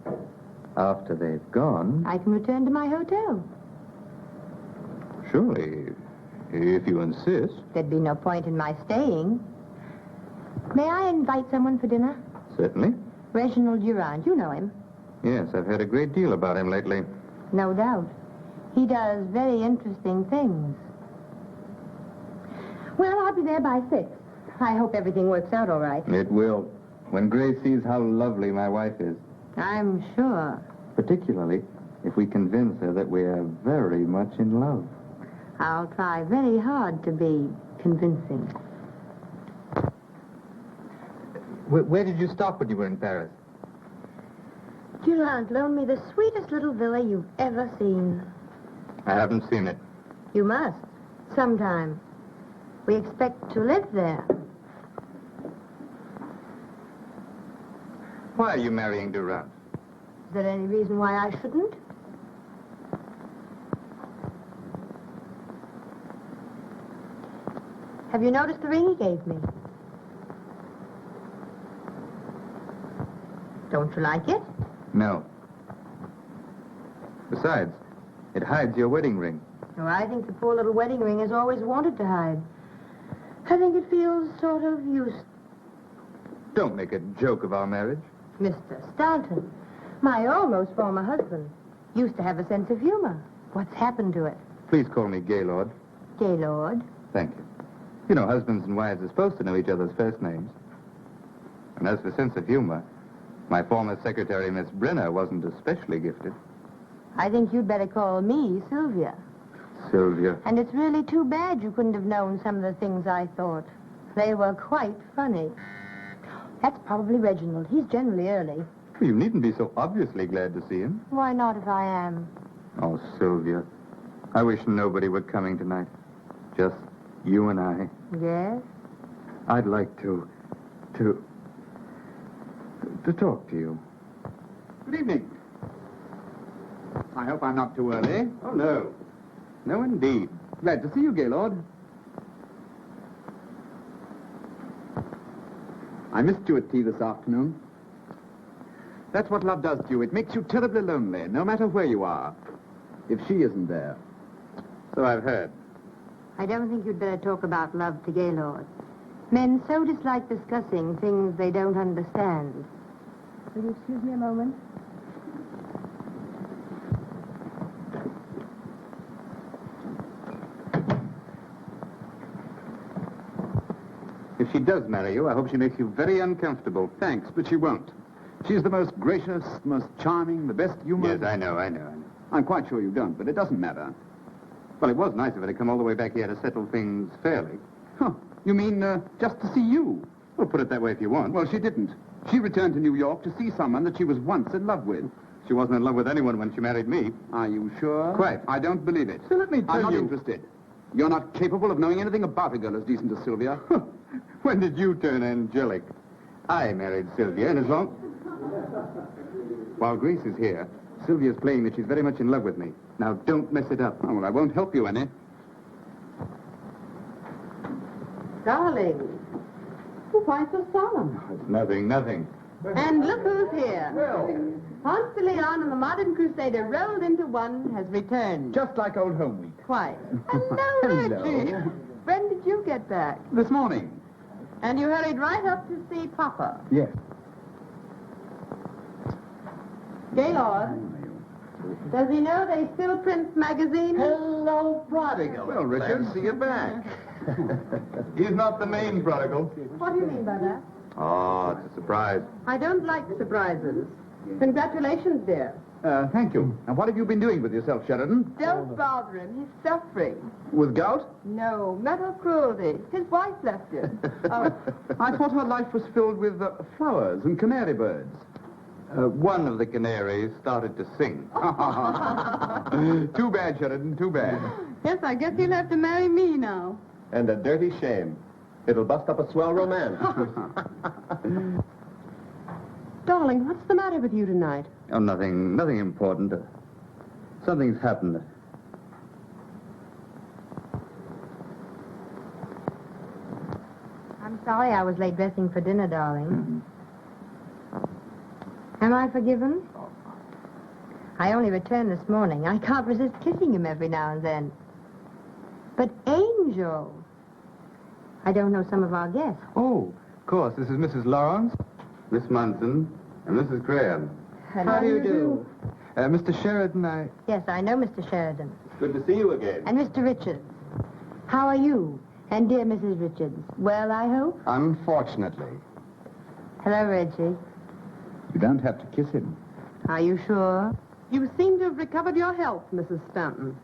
after they've gone... I can return to my hotel. Surely, if you insist. There'd be no point in my staying. May I invite someone for dinner? Certainly. Reginald Durand, you know him. Yes, I've heard a great deal about him lately. No doubt. He does very interesting things. Well, I'll be there by 6. I hope everything works out all right. It will. When Grace sees how lovely my wife is. I'm sure. Particularly if we convince her that we are very much in love. I'll try very hard to be convincing. Where did you stop when you were in Paris? Durand loaned me the sweetest little villa you've ever seen. I haven't seen it. You must. Sometime. We expect to live there. Why are you marrying Durand? Is there any reason why I shouldn't? Have you noticed the ring he gave me? Don't you like it? No. Besides, it hides your wedding ring. No, I think the poor little wedding ring has always wanted to hide. I think it feels sort of useless. Don't make a joke of our marriage. Mr. Stanton, my almost former husband, used to have a sense of humor. What's happened to it? Please call me Gaylord. Gaylord. Thank you. You know, husbands and wives are supposed to know each other's first names. And as for sense of humor, my former secretary, Miss Brenner, wasn't especially gifted. I think you'd better call me Sylvia. Sylvia. And it's really too bad you couldn't have known some of the things I thought. They were quite funny. That's probably Reginald. He's generally early. You needn't be so obviously glad to see him. Why not if I am? Oh, Sylvia. I wish nobody were coming tonight. Just you and I. Yes? I'd like to talk to you. Good evening. I hope I'm not too early. Oh, no. No, indeed. Glad to see you, Gaylord. I missed you at tea this afternoon. That's what love does to you. It makes you terribly lonely, no matter where you are. If she isn't there. So I've heard. I don't think you'd better talk about love to Gaylord. Men so dislike discussing things they don't understand. Will you excuse me a moment? If she does marry you, I hope she makes you very uncomfortable. Thanks, but she won't. She's the most gracious, most charming, the best humored... Yes, I know. I'm quite sure you don't, but it doesn't matter. Well, it was nice of her to come all the way back here to settle things fairly. Huh. You mean, just to see you? Well, put it that way if you want. Well, she didn't. She returned to New York to see someone that she was once in love with. She wasn't in love with anyone when she married me. Are you sure? Quite. I don't believe it. So let me tell I'm not you... interested. You're not capable of knowing anything about a girl as decent as Sylvia. When did you turn angelic? I married Sylvia, and as long... While Grace is here, Sylvia's playing that she's very much in love with me. Now, don't mess it up. Oh, well, I won't help you any. Darling, why so solemn? It's nothing. And look who's here. Ponce de Leon and the Modern Crusader rolled into one has returned. Just like old home week. Quite. Hello, Reggie. When did you get back? This morning. And you hurried right up to see Papa. Yes. Gaylord, does he know they still print magazines? Hello, prodigal. Well, Richard, Glad to see you back. He's not the main prodigal. What do you mean by that? Oh, it's a surprise. I don't like surprises. Congratulations, dear. Thank you. And what have you been doing with yourself, Sheridan? Don't bother him. He's suffering. With gout? No, mental cruelty. His wife left him. I thought her life was filled with flowers and canary birds. One of the canaries started to sing. Too bad, Sheridan, too bad. Yes, I guess he'll have to marry me now. And a dirty shame. It'll bust up a swell romance. Darling, what's the matter with you tonight? Oh, nothing important. Something's happened. I'm sorry I was late dressing for dinner, darling. Am I forgiven? I only returned this morning. I can't resist kissing him every now and then. But Angel, I don't know some of our guests. Oh, of course. This is Mrs. Lawrence, Miss Munson, and Mrs. Graham. How do you do? Mr. Sheridan, Yes, I know Mr. Sheridan. Good to see you again. And Mr. Richards. How are you? And dear Mrs. Richards. Well, I hope? Unfortunately. Hello, Reggie. You don't have to kiss him. Are you sure? You seem to have recovered your health, Mrs. Stanton.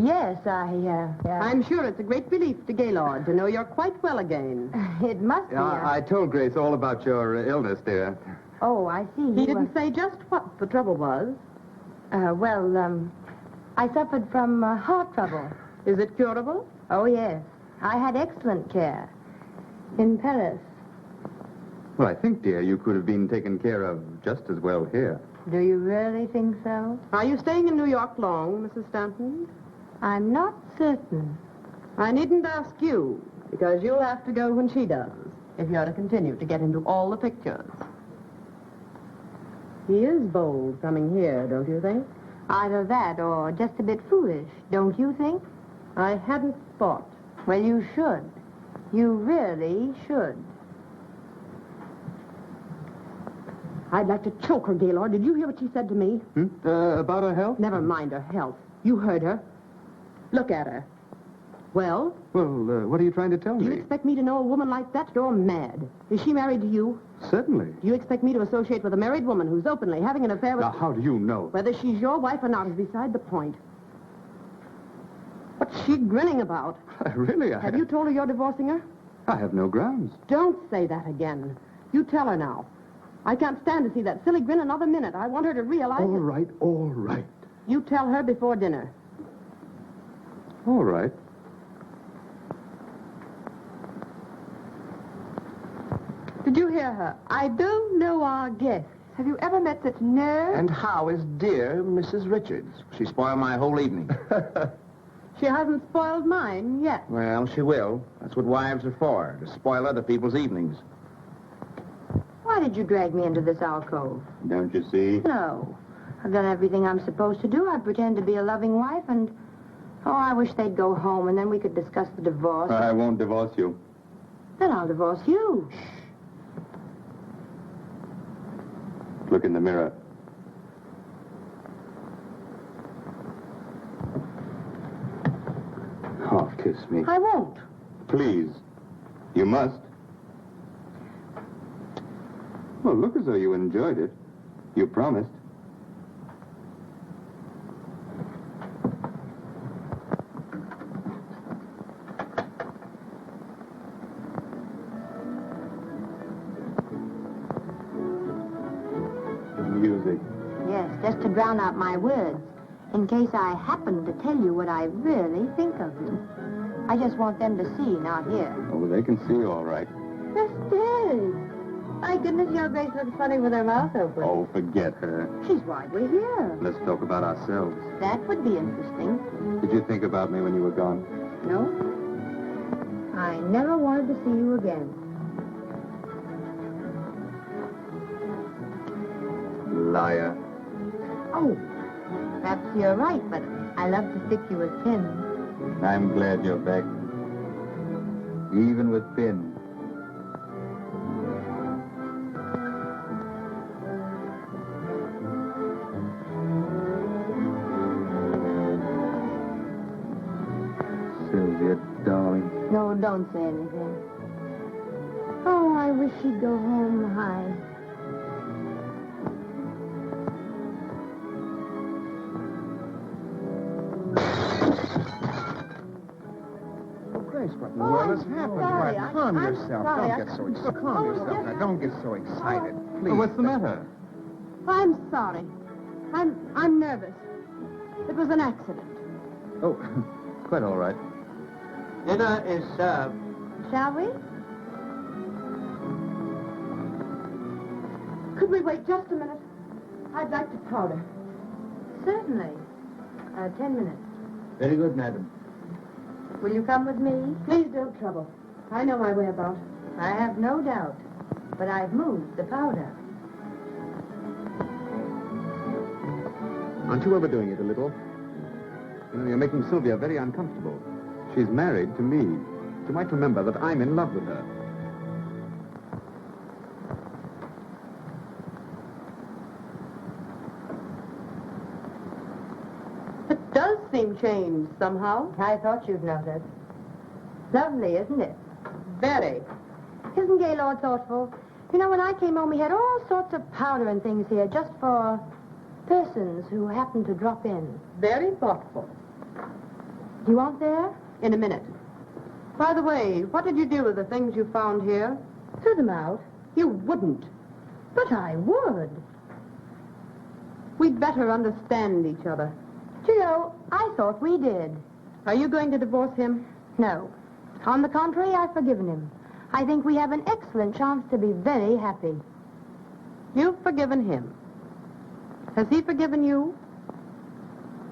Yes, I'm sure it's a great relief to Gaylord to know you're quite well again. It must be. I told Grace all about your illness, dear. Oh, I see. He didn't say just what the trouble was. I suffered from heart trouble. Is it curable? Oh, yes. I had excellent care. In Paris. Well, I think, dear, you could have been taken care of just as well here. Do you really think so? Are you staying in New York long, Mrs. Stanton? I'm not certain. I needn't ask you, because you'll have to go when she does, if you're to continue to get into all the pictures. He is bold coming here, don't you think? Either that or just a bit foolish, don't you think? I hadn't thought. Well, you should. You really should. I'd like to choke her, Gaylord. Did you hear what she said to me? About her health? Never mind her health. You heard her. Look at her. Well, Well, what are you trying to tell do you me? expect me to know a woman like that? You're mad. Is she married to you? Certainly. Do you expect me to associate with a married woman who's openly having an affair with... Now, how do you know? Whether she's your wife or not is beside the point. What's she grinning about? Really, Have you told her you're divorcing her? I have no grounds. Don't say that again. You tell her now. I can't stand to see that silly grin another minute. I want her to realize All it. right, all right. You tell her before dinner. All right. Did you hear her? I don't know our guests. Have you ever met such nerve? And how is dear Mrs. Richards? She spoiled my whole evening. She hasn't spoiled mine yet. Well, she will. That's what wives are for, to spoil other people's evenings. Why did you drag me into this alcove? Don't you see? No. I've done everything I'm supposed to do. I pretend to be a loving wife and... Oh, I wish they'd go home and then we could discuss the divorce. I won't divorce you. Then I'll divorce you. Look in the mirror. Oh, kiss me. I won't. Please. You must. Well, look as though you enjoyed it. You promised. Music. Yes, just to drown out my words. In case I happen to tell you what I really think of you. I just want them to see, not hear. Oh, they can see all right. Sisters! My goodness, your Grace looks funny with her mouth open. Oh, forget her. She's why we're here. Let's talk about ourselves. That would be interesting. Did you think about me when you were gone? No? I never wanted to see you again. Liar. Oh, perhaps you're right, but I love to stick you with pins. I'm glad you're back. Even with pins. Sylvia, darling. No, don't say anything. Oh, I wish she'd go home high. Well, it's I'm happened. sorry. Why, calm I'm yourself. sorry. Don't get so excited. Calm yourself. Now, don't get so excited. Please. What's the matter? I'm sorry. I'm nervous. It was an accident. Oh, quite all right. Dinner is served. Shall we? Could we wait just a minute? I'd like to powder. Certainly. 10 minutes. Very good, madam. Will you come with me? Please don't trouble. I know my way about. I have no doubt. But I've moved the powder. Aren't you overdoing it a little? You know, you're making Sylvia very uncomfortable. She's married to me. She might remember that I'm in love with her. It does seem changed somehow. I thought you'd notice. Lovely, isn't it? Very. Isn't Gaylord thoughtful? You know, when I came home, we had all sorts of powder and things here just for persons who happened to drop in. Very thoughtful. Do you want there? In a minute. By the way, what did you do with the things you found here? Threw them out. You wouldn't. But I would. We'd better understand each other. Do you know, I thought we did. Are you going to divorce him? No. On the contrary, I've forgiven him. I think we have an excellent chance to be very happy. You've forgiven him. Has he forgiven you?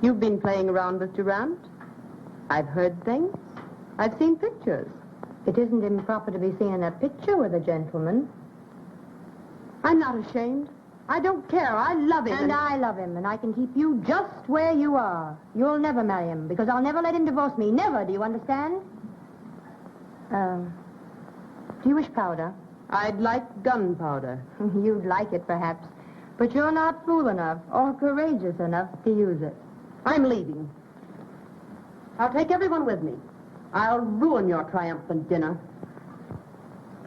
You've been playing around with Durant. I've heard things. I've seen pictures. It isn't improper to be seen in a picture with a gentleman. I'm not ashamed. I don't care. I love him. And I love him, and I can keep you just where you are. You'll never marry him, because I'll never let him divorce me. Never, do you understand? Do you wish powder? I'd like gunpowder. You'd like it, perhaps. But you're not fool enough or courageous enough to use it. I'm leaving. I'll take everyone with me. I'll ruin your triumphant dinner.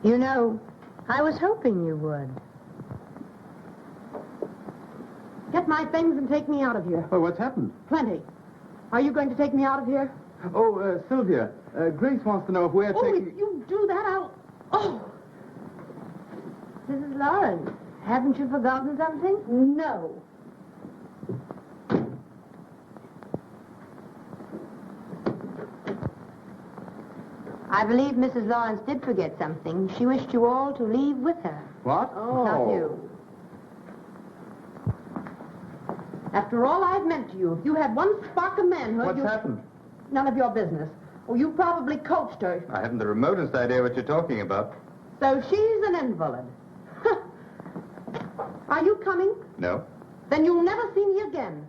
You know, I was hoping you would. Get my things and take me out of here. Oh, what's happened? Plenty. Are you going to take me out of here? Oh, Sylvia, Grace wants to know if we're Oh, taking... if you do that, I'll... Oh, Mrs. Lawrence, haven't you forgotten something? no. I believe Mrs. Lawrence did forget something. She wished you all to leave with her. What? Not you. After all I've meant to you, if you had one spark of manhood, What's happened? None of your business. Oh, you probably coached her. I haven't the remotest idea what you're talking about. So she's an invalid. Are you coming? No? Then you'll never see me again.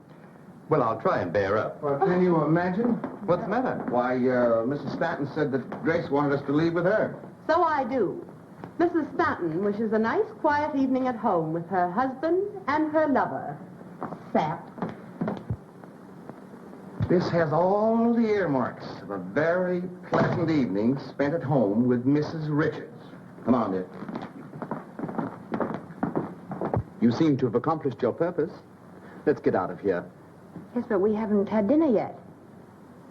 Well, I'll try and bear up. Well, can you imagine? What's the matter? Why, Mrs. Stanton said that Grace wanted us to leave with her. So I do. Mrs. Stanton wishes a nice, quiet evening at home with her husband and her lover. Sap. This has all the earmarks of a very pleasant evening spent at home with Mrs. Richards. Come on, dear. You seem to have accomplished your purpose. Let's get out of here. Yes, but we haven't had dinner yet.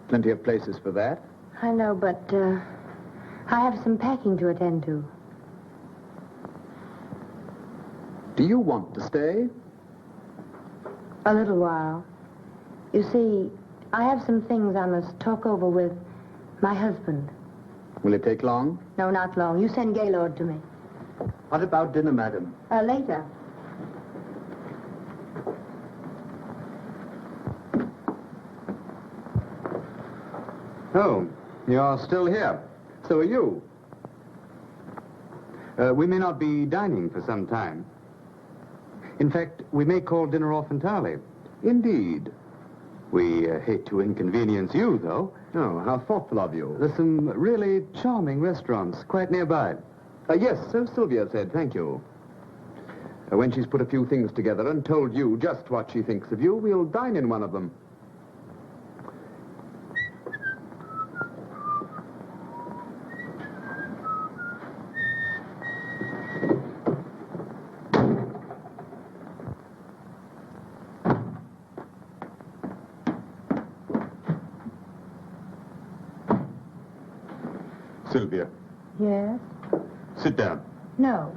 Plenty of places for that. I know, but I have some packing to attend to. Do you want to stay? A little while. You see, I have some things I must talk over with my husband. Will it take long? No, not long. You send Gaylord to me. What about dinner, madam? Later. Oh, you're still here. So are you. We may not be dining for some time. In fact, we may call dinner off entirely. Indeed. We hate to inconvenience you, though. Oh, how thoughtful of you. There's some really charming restaurants quite nearby. Yes, so Sylvia said, thank you. When she's put a few things together and told you just what she thinks of you, we'll dine in one of them. Sylvia, Yes? sit down. No.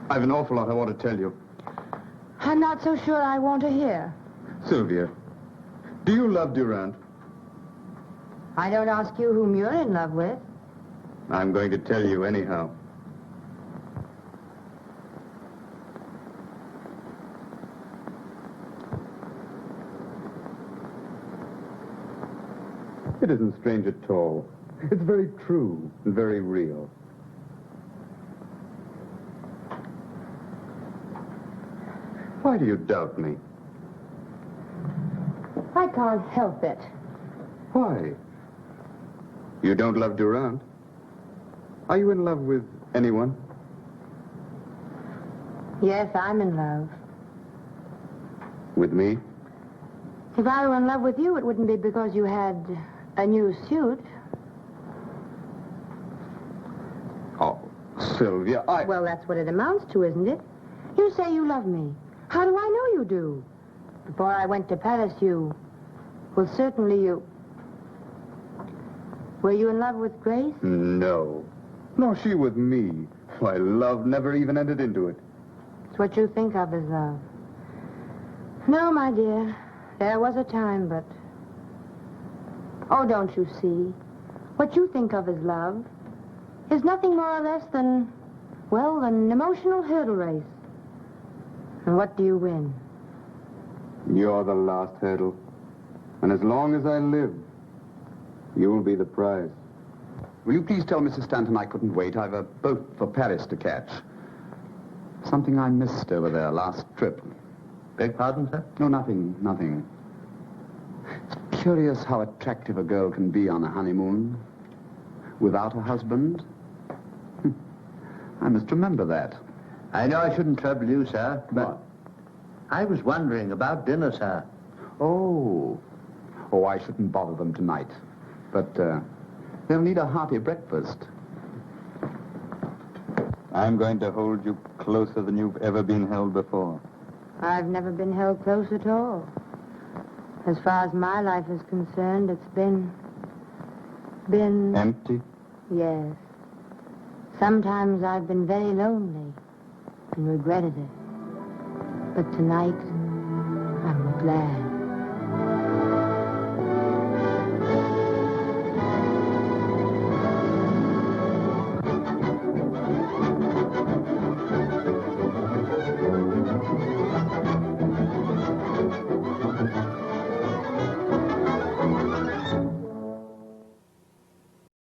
I've an awful lot I want to tell you. I'm not so sure I want to hear. Sylvia, do you love Durant? I don't ask you whom you're in love with. I'm going to tell you anyhow. It isn't strange at all. It's very true and very real. Why do you doubt me? I can't help it. Why? You don't love Durant? Are you in love with anyone? Yes, I'm in love. With me? If I were in love with you, it wouldn't be because you had a new suit. Oh, Sylvia, Well, that's what it amounts to, isn't it? You say you love me. How do I know you do? Before I went to Paris, well, certainly you... Were you in love with Grace? No. Nor she with me. Why, love never even entered into it. It's what you think of as love. No, my dear. There was a time, but... Oh, don't you see? What you think of as love is nothing more or less than, well, an emotional hurdle race. And what do you win? You're the last hurdle. And as long as I live, you'll be the prize. Will you please tell Mrs. Stanton I couldn't wait? I've a boat for Paris to catch. Something I missed over there last trip. Beg pardon, sir? No, nothing. It's curious how attractive a girl can be on a honeymoon without a husband. I must remember that. I know I shouldn't trouble you, sir, but What? I was wondering about dinner, sir. Oh, I shouldn't bother them tonight. But they'll need a hearty breakfast. I'm going to hold you closer than you've ever been held before. I've never been held close at all. As far as my life is concerned, it's been... Empty? Yes. Sometimes I've been very lonely and regretted it. But tonight, I'm glad.